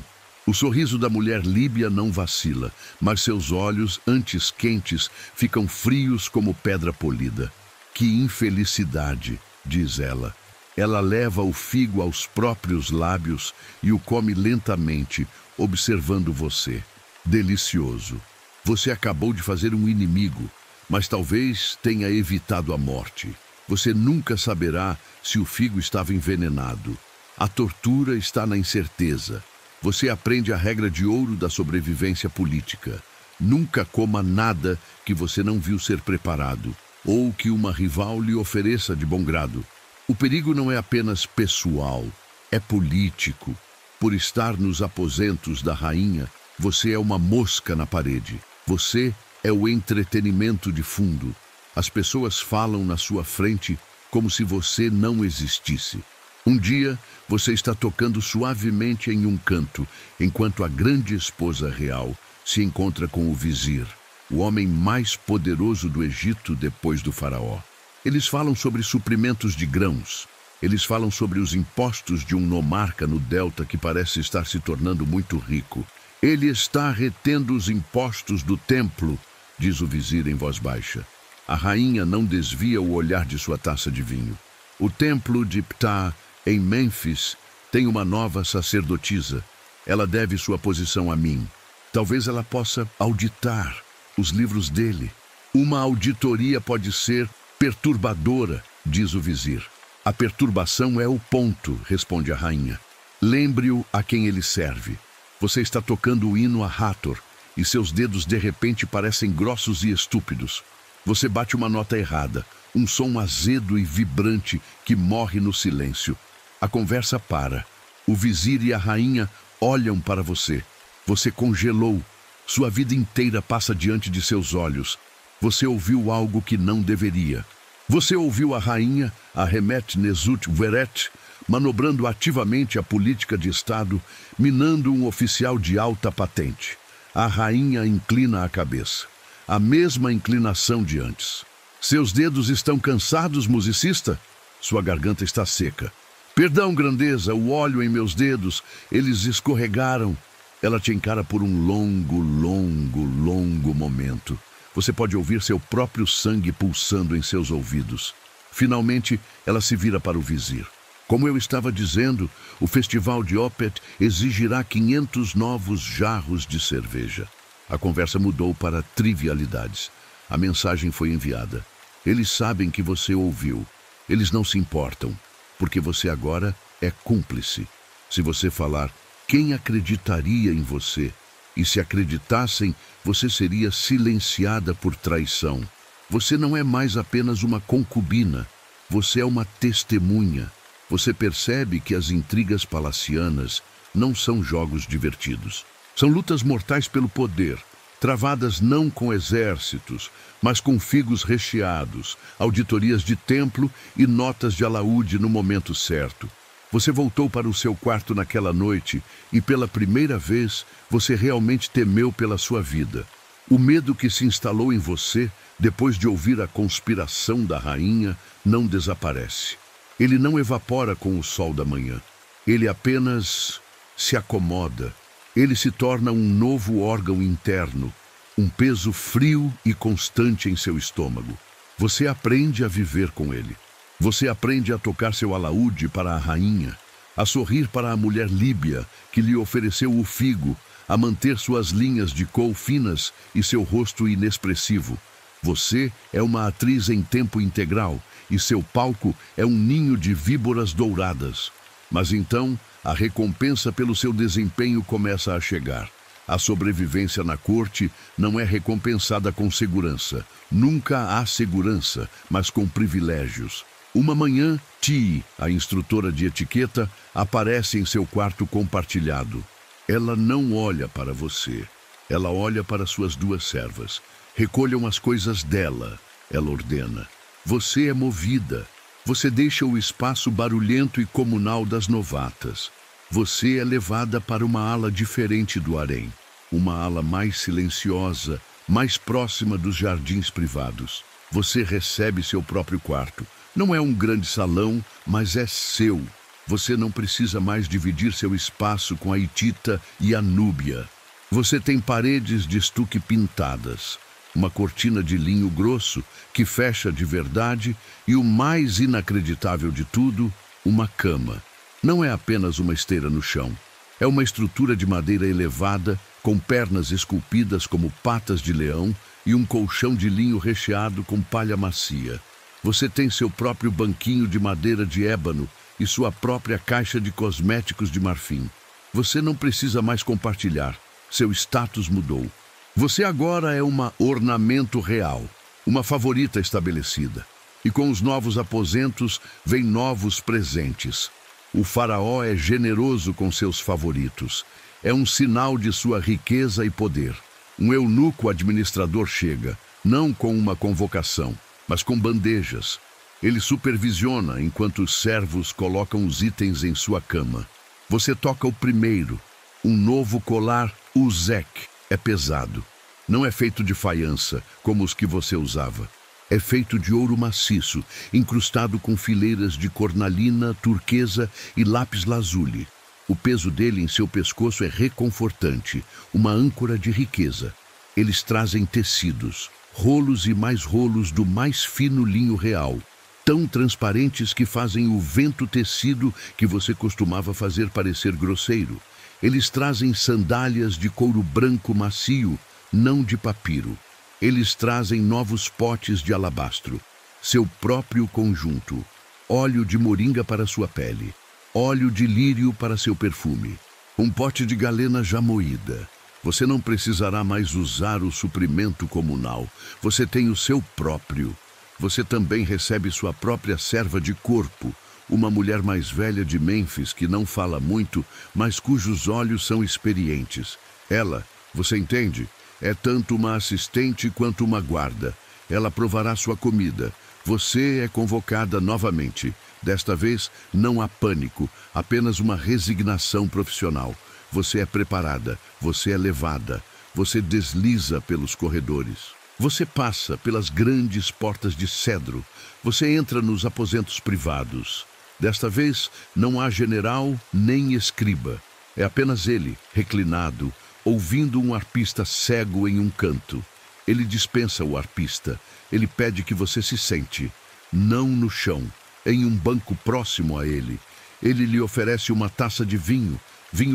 O sorriso da mulher líbia não vacila, mas seus olhos, antes quentes, ficam frios como pedra polida. Que infelicidade, diz ela. Ela leva o figo aos próprios lábios e o come lentamente, observando você. Delicioso. Você acabou de fazer um inimigo, mas talvez tenha evitado a morte. Você nunca saberá se o figo estava envenenado. A tortura está na incerteza. Você aprende a regra de ouro da sobrevivência política. Nunca coma nada que você não viu ser preparado, ou que uma rival lhe ofereça de bom grado. O perigo não é apenas pessoal, é político. Por estar nos aposentos da rainha, você é uma mosca na parede. Você é o entretenimento de fundo. As pessoas falam na sua frente como se você não existisse. Um dia, você está tocando suavemente em um canto, enquanto a grande esposa real se encontra com o vizir, o homem mais poderoso do Egito depois do faraó. Eles falam sobre suprimentos de grãos. Eles falam sobre os impostos de um nomarca no delta que parece estar se tornando muito rico. Ele está retendo os impostos do templo, diz o vizir em voz baixa. A rainha não desvia o olhar de sua taça de vinho. O templo de Ptah, em Mênfis, tem uma nova sacerdotisa. Ela deve sua posição a mim. Talvez ela possa auditar os livros dele. Uma auditoria pode ser perturbadora, diz o vizir. A perturbação é o ponto, responde a rainha. Lembre-o a quem ele serve. Você está tocando o hino a Hathor e seus dedos de repente parecem grossos e estúpidos. Você bate uma nota errada, um som azedo e vibrante que morre no silêncio. A conversa para. O vizir e a rainha olham para você. Você congelou. Sua vida inteira passa diante de seus olhos. Você ouviu algo que não deveria. Você ouviu a rainha, a Remet-Nesut-Weret, manobrando ativamente a política de Estado, minando um oficial de alta patente. A rainha inclina a cabeça. A mesma inclinação de antes. Seus dedos estão cansados, musicista? Sua garganta está seca. Perdão, grandeza, o óleo em meus dedos, eles escorregaram. Ela te encara por um longo momento. Você pode ouvir seu próprio sangue pulsando em seus ouvidos. Finalmente, ela se vira para o vizir. Como eu estava dizendo, o festival de Opet exigirá 500 novos jarros de cerveja. A conversa mudou para trivialidades. A mensagem foi enviada. Eles sabem que você ouviu. Eles não se importam, porque você agora é cúmplice. Se você falar quem acreditaria em você? E se acreditassem, você seria silenciada por traição. Você não é mais apenas uma concubina, você é uma testemunha. Você percebe que as intrigas palacianas não são jogos divertidos. São lutas mortais pelo poder, travadas não com exércitos, mas com figos recheados, auditorias de templo e notas de alaúde no momento certo. Você voltou para o seu quarto naquela noite e, pela primeira vez, você realmente temeu pela sua vida. O medo que se instalou em você, depois de ouvir a conspiração da rainha, não desaparece. Ele não evapora com o sol da manhã. Ele apenas se acomoda. Ele se torna um novo órgão interno, um peso frio e constante em seu estômago. Você aprende a viver com ele. Você aprende a tocar seu alaúde para a rainha, a sorrir para a mulher líbia que lhe ofereceu o figo, a manter suas linhas de cor finas e seu rosto inexpressivo. Você é uma atriz em tempo integral e seu palco é um ninho de víboras douradas. Mas então, a recompensa pelo seu desempenho começa a chegar. A sobrevivência na corte não é recompensada com segurança. Nunca há segurança, mas com privilégios. Uma manhã, Ti, a instrutora de etiqueta, aparece em seu quarto compartilhado. Ela não olha para você. Ela olha para suas duas servas. Recolham as coisas dela, ela ordena. Você é movida. Você deixa o espaço barulhento e comunal das novatas. Você é levada para uma ala diferente do harém. Uma ala mais silenciosa, mais próxima dos jardins privados. Você recebe seu próprio quarto. Não é um grande salão, mas é seu. Você não precisa mais dividir seu espaço com a Hitita e a Núbia. Você tem paredes de estuque pintadas, uma cortina de linho grosso que fecha de verdade e, o mais inacreditável de tudo, uma cama. Não é apenas uma esteira no chão. É uma estrutura de madeira elevada, com pernas esculpidas como patas de leão e um colchão de linho recheado com palha macia. Você tem seu próprio banquinho de madeira de ébano e sua própria caixa de cosméticos de marfim. Você não precisa mais compartilhar. Seu status mudou. Você agora é uma ornamento real, uma favorita estabelecida. E com os novos aposentos, vêm novos presentes. O faraó é generoso com seus favoritos. É um sinal de sua riqueza e poder. Um eunuco administrador chega, não com uma convocação, mas com bandejas. Ele supervisiona enquanto os servos colocam os itens em sua cama. Você toca o primeiro. Um novo colar Uzek é pesado. Não é feito de faiança, como os que você usava. É feito de ouro maciço, incrustado com fileiras de cornalina, turquesa e lápis-lazuli. O peso dele em seu pescoço é reconfortante, uma âncora de riqueza. Eles trazem tecidos, rolos e mais rolos do mais fino linho real, tão transparentes que fazem o vento tecido que você costumava fazer parecer grosseiro. Eles trazem sandálias de couro branco macio, não de papiro. Eles trazem novos potes de alabastro, seu próprio conjunto, óleo de moringa para sua pele, óleo de lírio para seu perfume, um pote de galena já moída. Você não precisará mais usar o suprimento comunal. Você tem o seu próprio. Você também recebe sua própria serva de corpo, uma mulher mais velha de Mênfis que não fala muito, mas cujos olhos são experientes. Ela, você entende, é tanto uma assistente quanto uma guarda. Ela provará sua comida. Você é convocada novamente. Desta vez, não há pânico, apenas uma resignação profissional. Você é preparada, você é levada, você desliza pelos corredores. Você passa pelas grandes portas de cedro. Você entra nos aposentos privados. Desta vez, não há general nem escriba. É apenas ele, reclinado, ouvindo um arpista cego em um canto. Ele dispensa o arpista. Ele pede que você se sente, não no chão, em um banco próximo a ele. Ele lhe oferece uma taça de vinho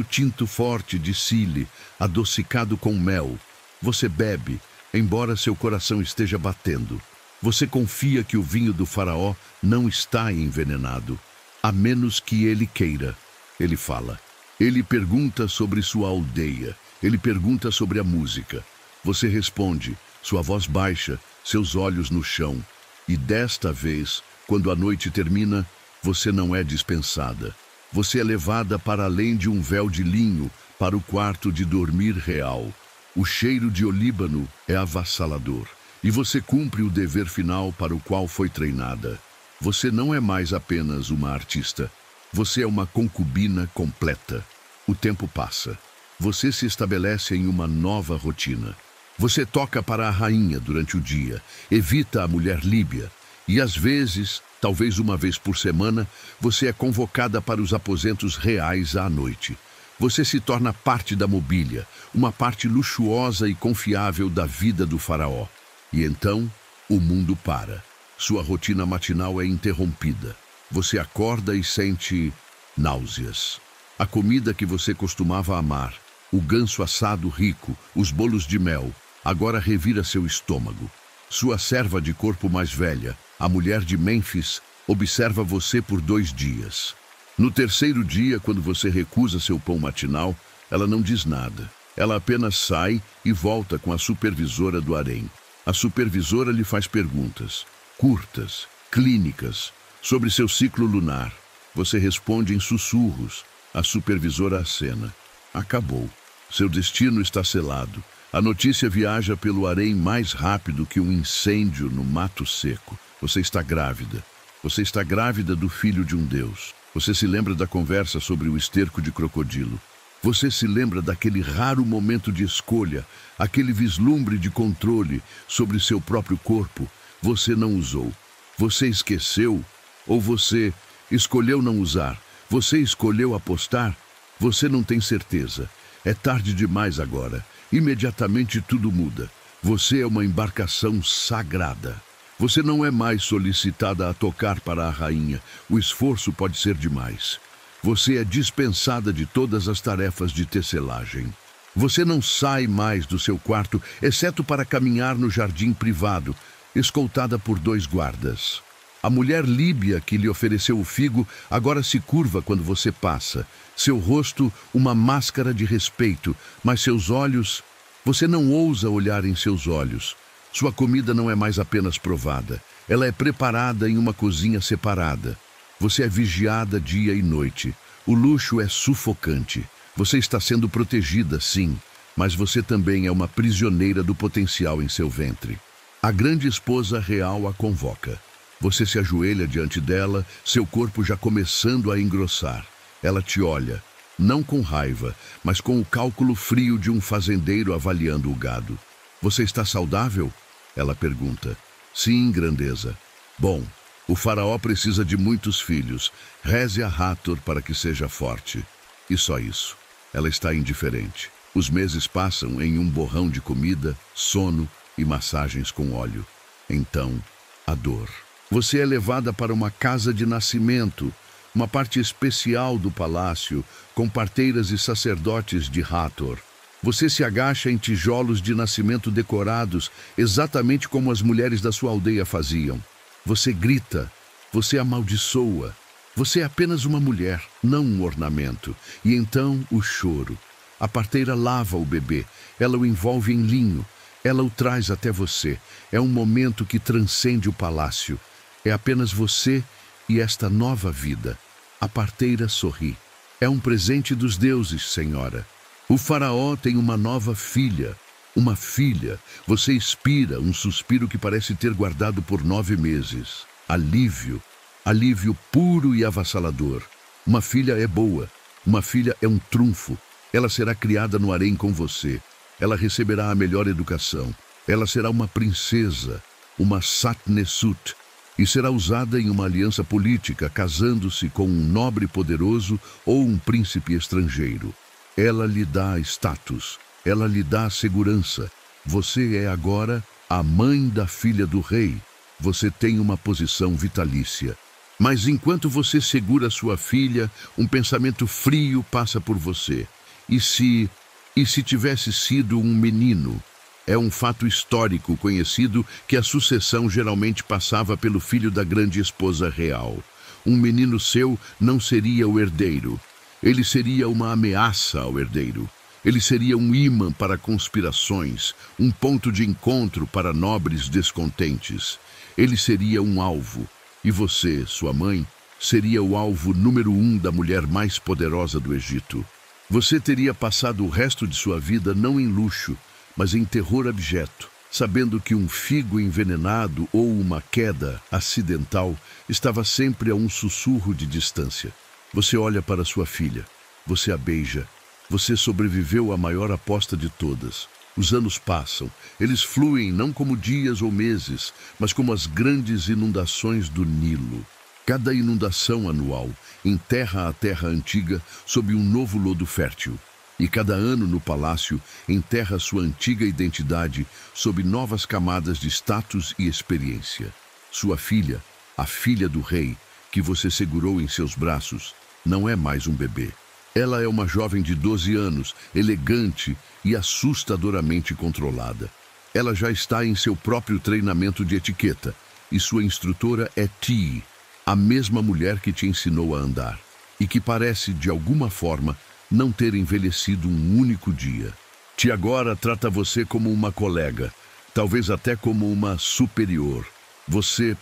tinto forte de Sile, adocicado com mel. Você bebe, embora seu coração esteja batendo. Você confia que o vinho do faraó não está envenenado, a menos que ele queira. Ele fala. Ele pergunta sobre sua aldeia. Ele pergunta sobre a música. Você responde, sua voz baixa, seus olhos no chão. E desta vez, quando a noite termina, você não é dispensada. Você é levada para além de um véu de linho, para o quarto de dormir real. O cheiro de olíbano é avassalador. E você cumpre o dever final para o qual foi treinada. Você não é mais apenas uma artista. Você é uma concubina completa. O tempo passa. Você se estabelece em uma nova rotina. Você toca para a rainha durante o dia, evita a mulher líbia. E às vezes, talvez uma vez por semana, você é convocada para os aposentos reais à noite. Você se torna parte da mobília, uma parte luxuosa e confiável da vida do faraó. E então, o mundo para. Sua rotina matinal é interrompida. Você acorda e sente náuseas. A comida que você costumava amar, o ganso assado rico, os bolos de mel, agora revira seu estômago. Sua serva de corpo mais velha, a mulher de Mênfis, observa você por 2 dias. No terceiro dia, quando você recusa seu pão matinal, ela não diz nada. Ela apenas sai e volta com a supervisora do harém. A supervisora lhe faz perguntas, curtas, clínicas, sobre seu ciclo lunar. Você responde em sussurros. A supervisora acena. Acabou. Seu destino está selado. A notícia viaja pelo harém mais rápido que um incêndio no mato seco. Você está grávida. Você está grávida do filho de um deus. Você se lembra da conversa sobre o esterco de crocodilo. Você se lembra daquele raro momento de escolha, aquele vislumbre de controle sobre seu próprio corpo. Você não usou. Você esqueceu? Ou você escolheu não usar? Você escolheu apostar? Você não tem certeza. É tarde demais agora. Imediatamente tudo muda. Você é uma embarcação sagrada. Você não é mais solicitada a tocar para a rainha. O esforço pode ser demais. Você é dispensada de todas as tarefas de tecelagem. Você não sai mais do seu quarto, exceto para caminhar no jardim privado, escoltada por 2 guardas. A mulher líbia que lhe ofereceu o figo agora se curva quando você passa. Seu rosto, uma máscara de respeito, mas seus olhos... Você não ousa olhar em seus olhos. Sua comida não é mais apenas provada. Ela é preparada em uma cozinha separada. Você é vigiada dia e noite. O luxo é sufocante. Você está sendo protegida, sim, mas você também é uma prisioneira do potencial em seu ventre. A grande esposa real a convoca. Você se ajoelha diante dela, seu corpo já começando a engrossar. Ela te olha, não com raiva, mas com o cálculo frio de um fazendeiro avaliando o gado. Você está saudável? Ela pergunta. Sim, grandeza. Bom, o faraó precisa de muitos filhos. Reze a Hathor para que seja forte. E só isso. Ela está indiferente. Os meses passam em um borrão de comida, sono e massagens com óleo. Então, a dor. Você é levada para uma casa de nascimento, uma parte especial do palácio, com parteiras e sacerdotes de Hathor. Você se agacha em tijolos de nascimento decorados, exatamente como as mulheres da sua aldeia faziam. Você grita, você amaldiçoa. Você é apenas uma mulher, não um ornamento. E então o choro. A parteira lava o bebê, ela o envolve em linho, ela o traz até você. É um momento que transcende o palácio. É apenas você e esta nova vida. A parteira sorri. É um presente dos deuses, senhora. O faraó tem uma nova filha. Uma filha. Você expira um suspiro que parece ter guardado por 9 meses. Alívio. Alívio puro e avassalador. Uma filha é boa. Uma filha é um trunfo. Ela será criada no harém com você. Ela receberá a melhor educação. Ela será uma princesa, uma Satnesut, e será usada em uma aliança política, casando-se com um nobre poderoso ou um príncipe estrangeiro. Ela lhe dá status, ela lhe dá segurança. Você é agora a mãe da filha do rei. Você tem uma posição vitalícia. Mas enquanto você segura sua filha, um pensamento frio passa por você. E se tivesse sido um menino? É um fato histórico conhecido que a sucessão geralmente passava pelo filho da grande esposa real. Um menino seu não seria o herdeiro. Ele seria uma ameaça ao herdeiro. Ele seria um ímã para conspirações, um ponto de encontro para nobres descontentes. Ele seria um alvo, e você, sua mãe, seria o alvo número 1 da mulher mais poderosa do Egito. Você teria passado o resto de sua vida não em luxo, mas em terror abjeto, sabendo que um figo envenenado ou uma queda acidental estava sempre a um sussurro de distância. Você olha para sua filha, você a beija. Você sobreviveu à maior aposta de todas. Os anos passam, eles fluem não como dias ou meses, mas como as grandes inundações do Nilo. Cada inundação anual enterra a terra antiga sob um novo lodo fértil. E cada ano no palácio enterra sua antiga identidade sob novas camadas de status e experiência. Sua filha, a filha do rei, que você segurou em seus braços, não é mais um bebê. Ela é uma jovem de 12 anos, elegante e assustadoramente controlada. Ela já está em seu próprio treinamento de etiqueta, e sua instrutora é Ti, a mesma mulher que te ensinou a andar, e que parece, de alguma forma, não ter envelhecido um único dia. Ti agora trata você como uma colega, talvez até como uma superior. Você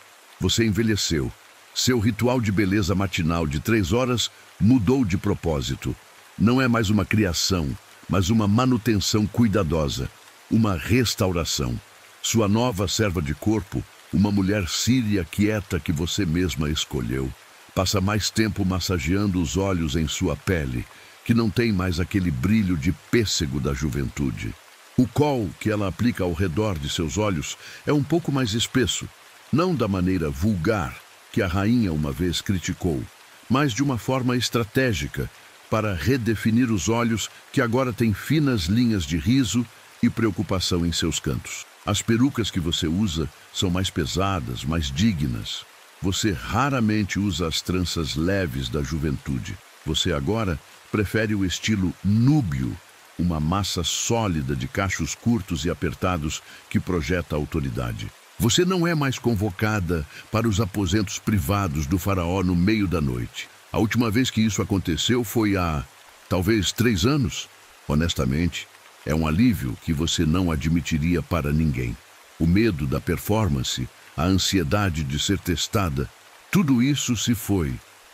envelheceu. Seu ritual de beleza matinal de 3 horas mudou de propósito. Não é mais uma criação, mas uma manutenção cuidadosa, uma restauração. Sua nova serva de corpo, uma mulher síria quieta que você mesma escolheu, passa mais tempo massageando os olhos em sua pele, que não tem mais aquele brilho de pêssego da juventude. O col que ela aplica ao redor de seus olhos é um pouco mais espesso, não da maneira vulgar que a rainha uma vez criticou, mas de uma forma estratégica para redefinir os olhos que agora têm finas linhas de riso e preocupação em seus cantos. As perucas que você usa são mais pesadas, mais dignas. Você raramente usa as tranças leves da juventude. Você agora prefere o estilo núbio, uma massa sólida de cachos curtos e apertados que projeta autoridade. Você não é mais convocada para os aposentos privados do faraó no meio da noite. A última vez que isso aconteceu foi há, talvez, 3 anos. Honestamente, é um alívio que você não admitiria para ninguém. O medo da performance, a ansiedade de ser testada, tudo isso se foi.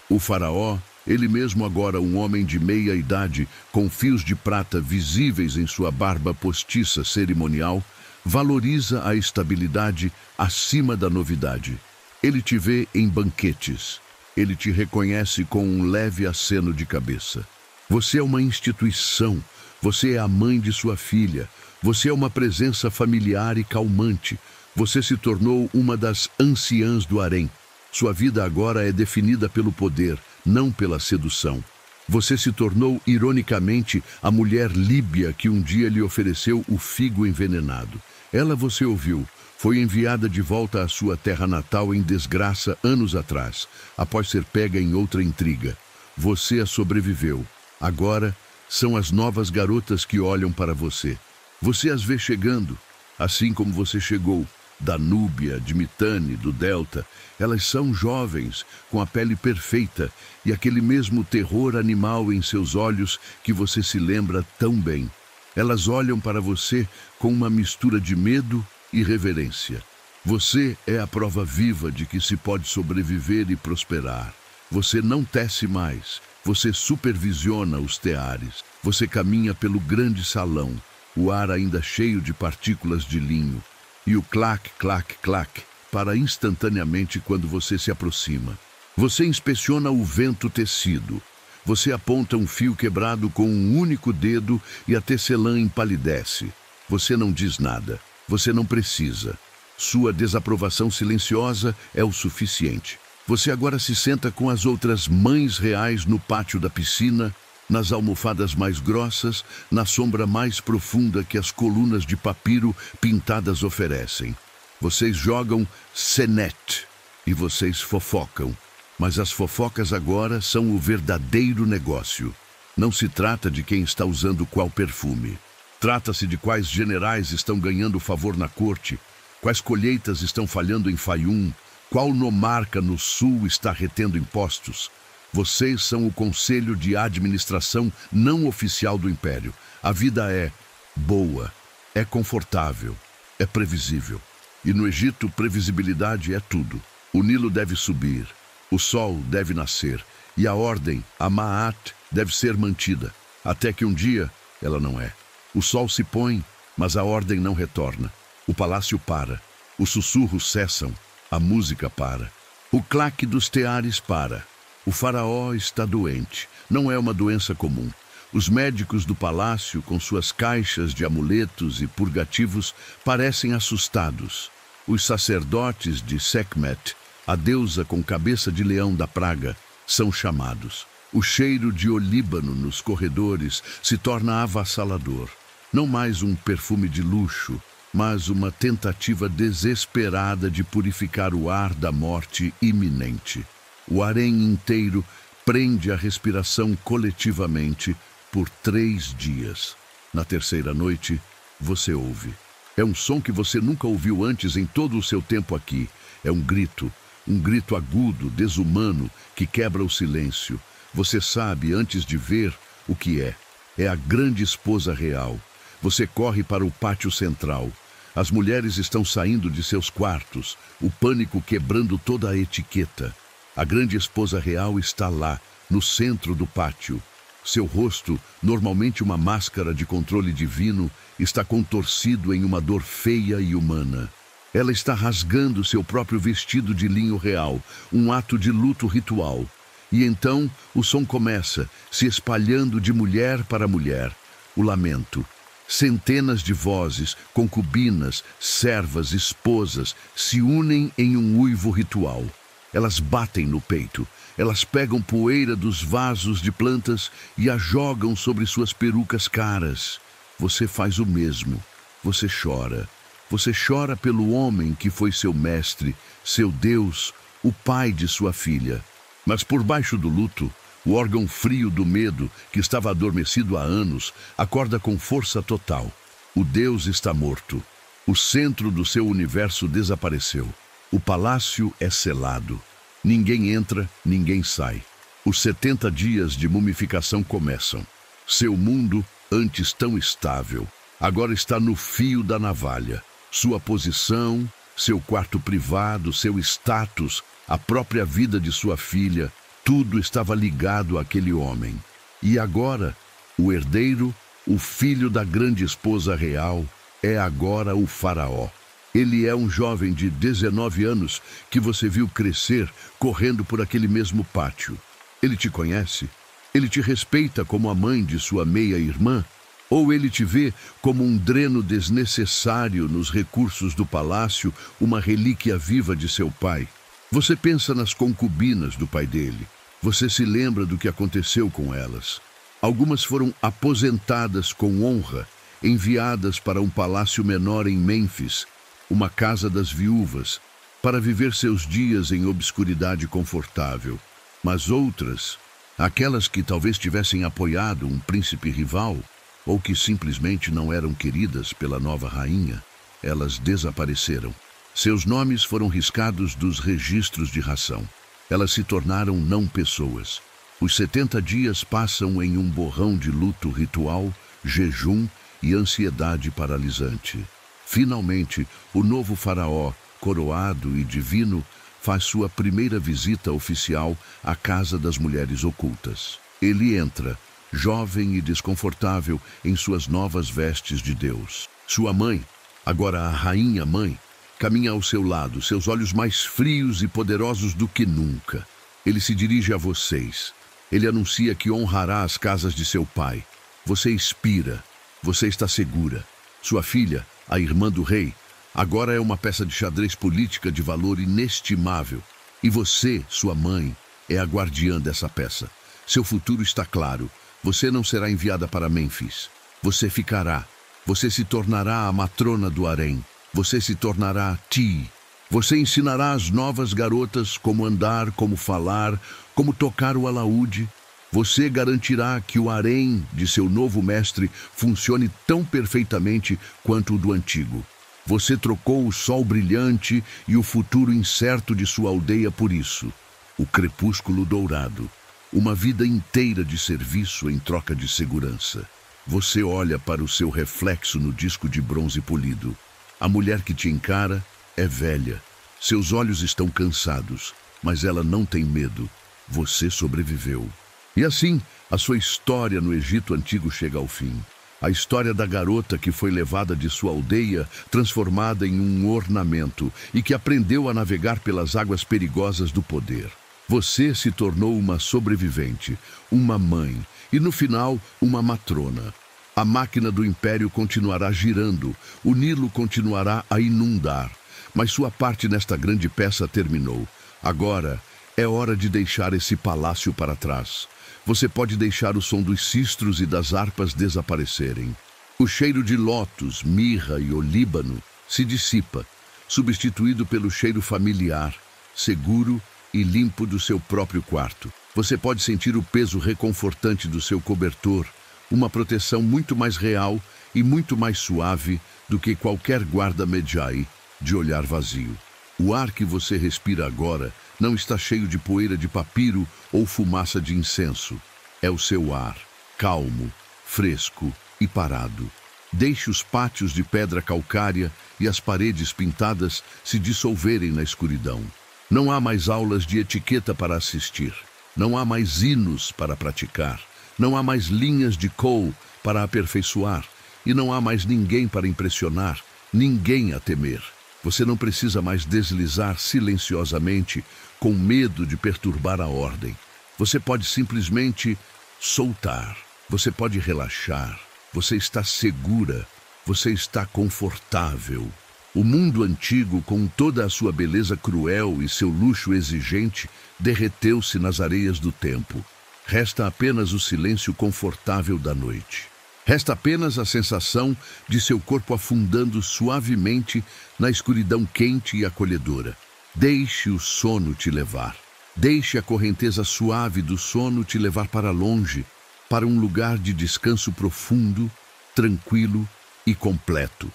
O faraó, ele mesmo agora um homem de meia idade, com fios de prata visíveis em sua barba postiça cerimonial, valoriza a estabilidade acima da novidade. Ele te vê em banquetes. Ele te reconhece com um leve aceno de cabeça. Você é uma instituição. Você é a mãe de sua filha. Você é uma presença familiar e calmante. Você se tornou uma das anciãs do harém. Sua vida agora é definida pelo poder, não pela sedução. Você se tornou, ironicamente, a mulher líbia que um dia lhe ofereceu o figo envenenado. Ela você ouviu, foi enviada de volta à sua terra natal em desgraça anos atrás, após ser pega em outra intriga. Você a sobreviveu. Agora, são as novas garotas que olham para você. Você as vê chegando, assim como você chegou, da Núbia, de Mitane, do Delta. Elas são jovens, com a pele perfeita e aquele mesmo terror animal em seus olhos que você se lembra tão bem. Elas olham para você com uma mistura de medo e reverência. Você é a prova viva de que se pode sobreviver e prosperar. Você não tece mais, você supervisiona os teares. Você caminha pelo grande salão, o ar ainda cheio de partículas de linho, e o clac, clac, clac, para instantaneamente quando você se aproxima. Você inspeciona o vento tecido. Você aponta um fio quebrado com um único dedo e a tecelã empalidece. Você não diz nada. Você não precisa. Sua desaprovação silenciosa é o suficiente. Você agora se senta com as outras mães reais no pátio da piscina, nas almofadas mais grossas, na sombra mais profunda que as colunas de papiro pintadas oferecem. Vocês jogam Senet e vocês fofocam. Mas as fofocas agora são o verdadeiro negócio. Não se trata de quem está usando qual perfume. Trata-se de quais generais estão ganhando favor na corte, quais colheitas estão falhando em Fayum, qual nomarca no sul está retendo impostos. Vocês são o conselho de administração não oficial do império. A vida é boa, é confortável, é previsível. E no Egito, previsibilidade é tudo. O Nilo deve subir, o sol deve nascer, e a ordem, a Ma'at, deve ser mantida, até que um dia ela não é. O sol se põe, mas a ordem não retorna. O palácio para, os sussurros cessam, a música para. O claque dos teares para. O faraó está doente, não é uma doença comum. Os médicos do palácio, com suas caixas de amuletos e purgativos, parecem assustados. Os sacerdotes de Sekhmet, a deusa com cabeça de leão da praga, são chamados. O cheiro de olíbano nos corredores se torna avassalador. Não mais um perfume de luxo, mas uma tentativa desesperada de purificar o ar da morte iminente. O harém inteiro prende a respiração coletivamente por 3 dias. Na terceira noite, você ouve. É um som que você nunca ouviu antes em todo o seu tempo aqui. É um grito agudo, desumano, que quebra o silêncio. Você sabe, antes de ver, o que é. É a grande esposa real. Você corre para o pátio central. As mulheres estão saindo de seus quartos, o pânico quebrando toda a etiqueta. A grande esposa real está lá, no centro do pátio. Seu rosto, normalmente uma máscara de controle divino, está contorcido em uma dor feia e humana. Ela está rasgando seu próprio vestido de linho real, um ato de luto ritual. E então o som começa, se espalhando de mulher para mulher. O lamento. Centenas de vozes, concubinas, servas, esposas, se unem em um uivo ritual. Elas batem no peito. Elas pegam poeira dos vasos de plantas e a jogam sobre suas perucas caras. Você faz o mesmo. Você chora. Você chora pelo homem que foi seu mestre, seu Deus, o pai de sua filha. Mas por baixo do luto, o órgão frio do medo, que estava adormecido há anos, acorda com força total. O Deus está morto. O centro do seu universo desapareceu. O palácio é selado. Ninguém entra, ninguém sai. Os 70 dias de mumificação começam. Seu mundo, antes tão estável, agora está no fio da navalha. Sua posição, seu quarto privado, seu status, a própria vida de sua filha, tudo estava ligado àquele homem. E agora, o herdeiro, o filho da grande esposa real, é agora o faraó. Ele é um jovem de 19 anos que você viu crescer correndo por aquele mesmo pátio. Ele te conhece? Ele te respeita como a mãe de sua meia-irmã? Ou ele te vê como um dreno desnecessário nos recursos do palácio, uma relíquia viva de seu pai? Você pensa nas concubinas do pai dele. Você se lembra do que aconteceu com elas. Algumas foram aposentadas com honra, enviadas para um palácio menor em Mênfis, uma casa das viúvas, para viver seus dias em obscuridade confortável. Mas outras, aquelas que talvez tivessem apoiado um príncipe rival, ou que simplesmente não eram queridas pela nova rainha, elas desapareceram. Seus nomes foram riscados dos registros de ração. Elas se tornaram não pessoas. Os 70 dias passam em um borrão de luto ritual, jejum e ansiedade paralisante. Finalmente, o novo faraó, coroado e divino, faz sua primeira visita oficial à Casa das Mulheres Ocultas. Ele entra, jovem e desconfortável, em suas novas vestes de Deus. Sua mãe, agora a rainha-mãe, caminha ao seu lado, seus olhos mais frios e poderosos do que nunca. Ele se dirige a vocês. Ele anuncia que honrará as casas de seu pai. Você expira. Você está segura. Sua filha, a irmã do rei, agora é uma peça de xadrez política de valor inestimável. E você, sua mãe, é a guardiã dessa peça. Seu futuro está claro. Você não será enviada para Mênfis. Você ficará. Você se tornará a matrona do harém. Você se tornará Ti. Você ensinará às novas garotas como andar, como falar, como tocar o alaúde. Você garantirá que o harém de seu novo mestre funcione tão perfeitamente quanto o do antigo. Você trocou o sol brilhante e o futuro incerto de sua aldeia por isso. O crepúsculo dourado. uma vida inteira de serviço em troca de segurança. Você olha para o seu reflexo no disco de bronze polido. A mulher que te encara é velha. Seus olhos estão cansados, mas ela não tem medo. Você sobreviveu. E assim, a sua história no Egito Antigo chega ao fim. A história da garota que foi levada de sua aldeia, transformada em um ornamento, e que aprendeu a navegar pelas águas perigosas do poder. Você se tornou uma sobrevivente, uma mãe e, no final, uma matrona. A máquina do império continuará girando, o Nilo continuará a inundar, mas sua parte nesta grande peça terminou. Agora é hora de deixar esse palácio para trás. Você pode deixar o som dos sistros e das harpas desaparecerem. O cheiro de lótus, mirra e olíbano se dissipa, substituído pelo cheiro familiar, seguro e limpo do seu próprio quarto. Você pode sentir o peso reconfortante do seu cobertor, uma proteção muito mais real e muito mais suave do que qualquer guarda Medjay de olhar vazio. O ar que você respira agora não está cheio de poeira de papiro ou fumaça de incenso. É o seu ar, calmo, fresco e parado. Deixe os pátios de pedra calcária e as paredes pintadas se dissolverem na escuridão. Não há mais aulas de etiqueta para assistir. Não há mais hinos para praticar. Não há mais linhas de code para aperfeiçoar. E não há mais ninguém para impressionar, ninguém a temer. Você não precisa mais deslizar silenciosamente com medo de perturbar a ordem. Você pode simplesmente soltar. Você pode relaxar. Você está segura. Você está confortável. O mundo antigo, com toda a sua beleza cruel e seu luxo exigente, derreteu-se nas areias do tempo. Resta apenas o silêncio confortável da noite. Resta apenas a sensação de seu corpo afundando suavemente na escuridão quente e acolhedora. Deixe o sono te levar. Deixe a correnteza suave do sono te levar para longe, para um lugar de descanso profundo, tranquilo e completo.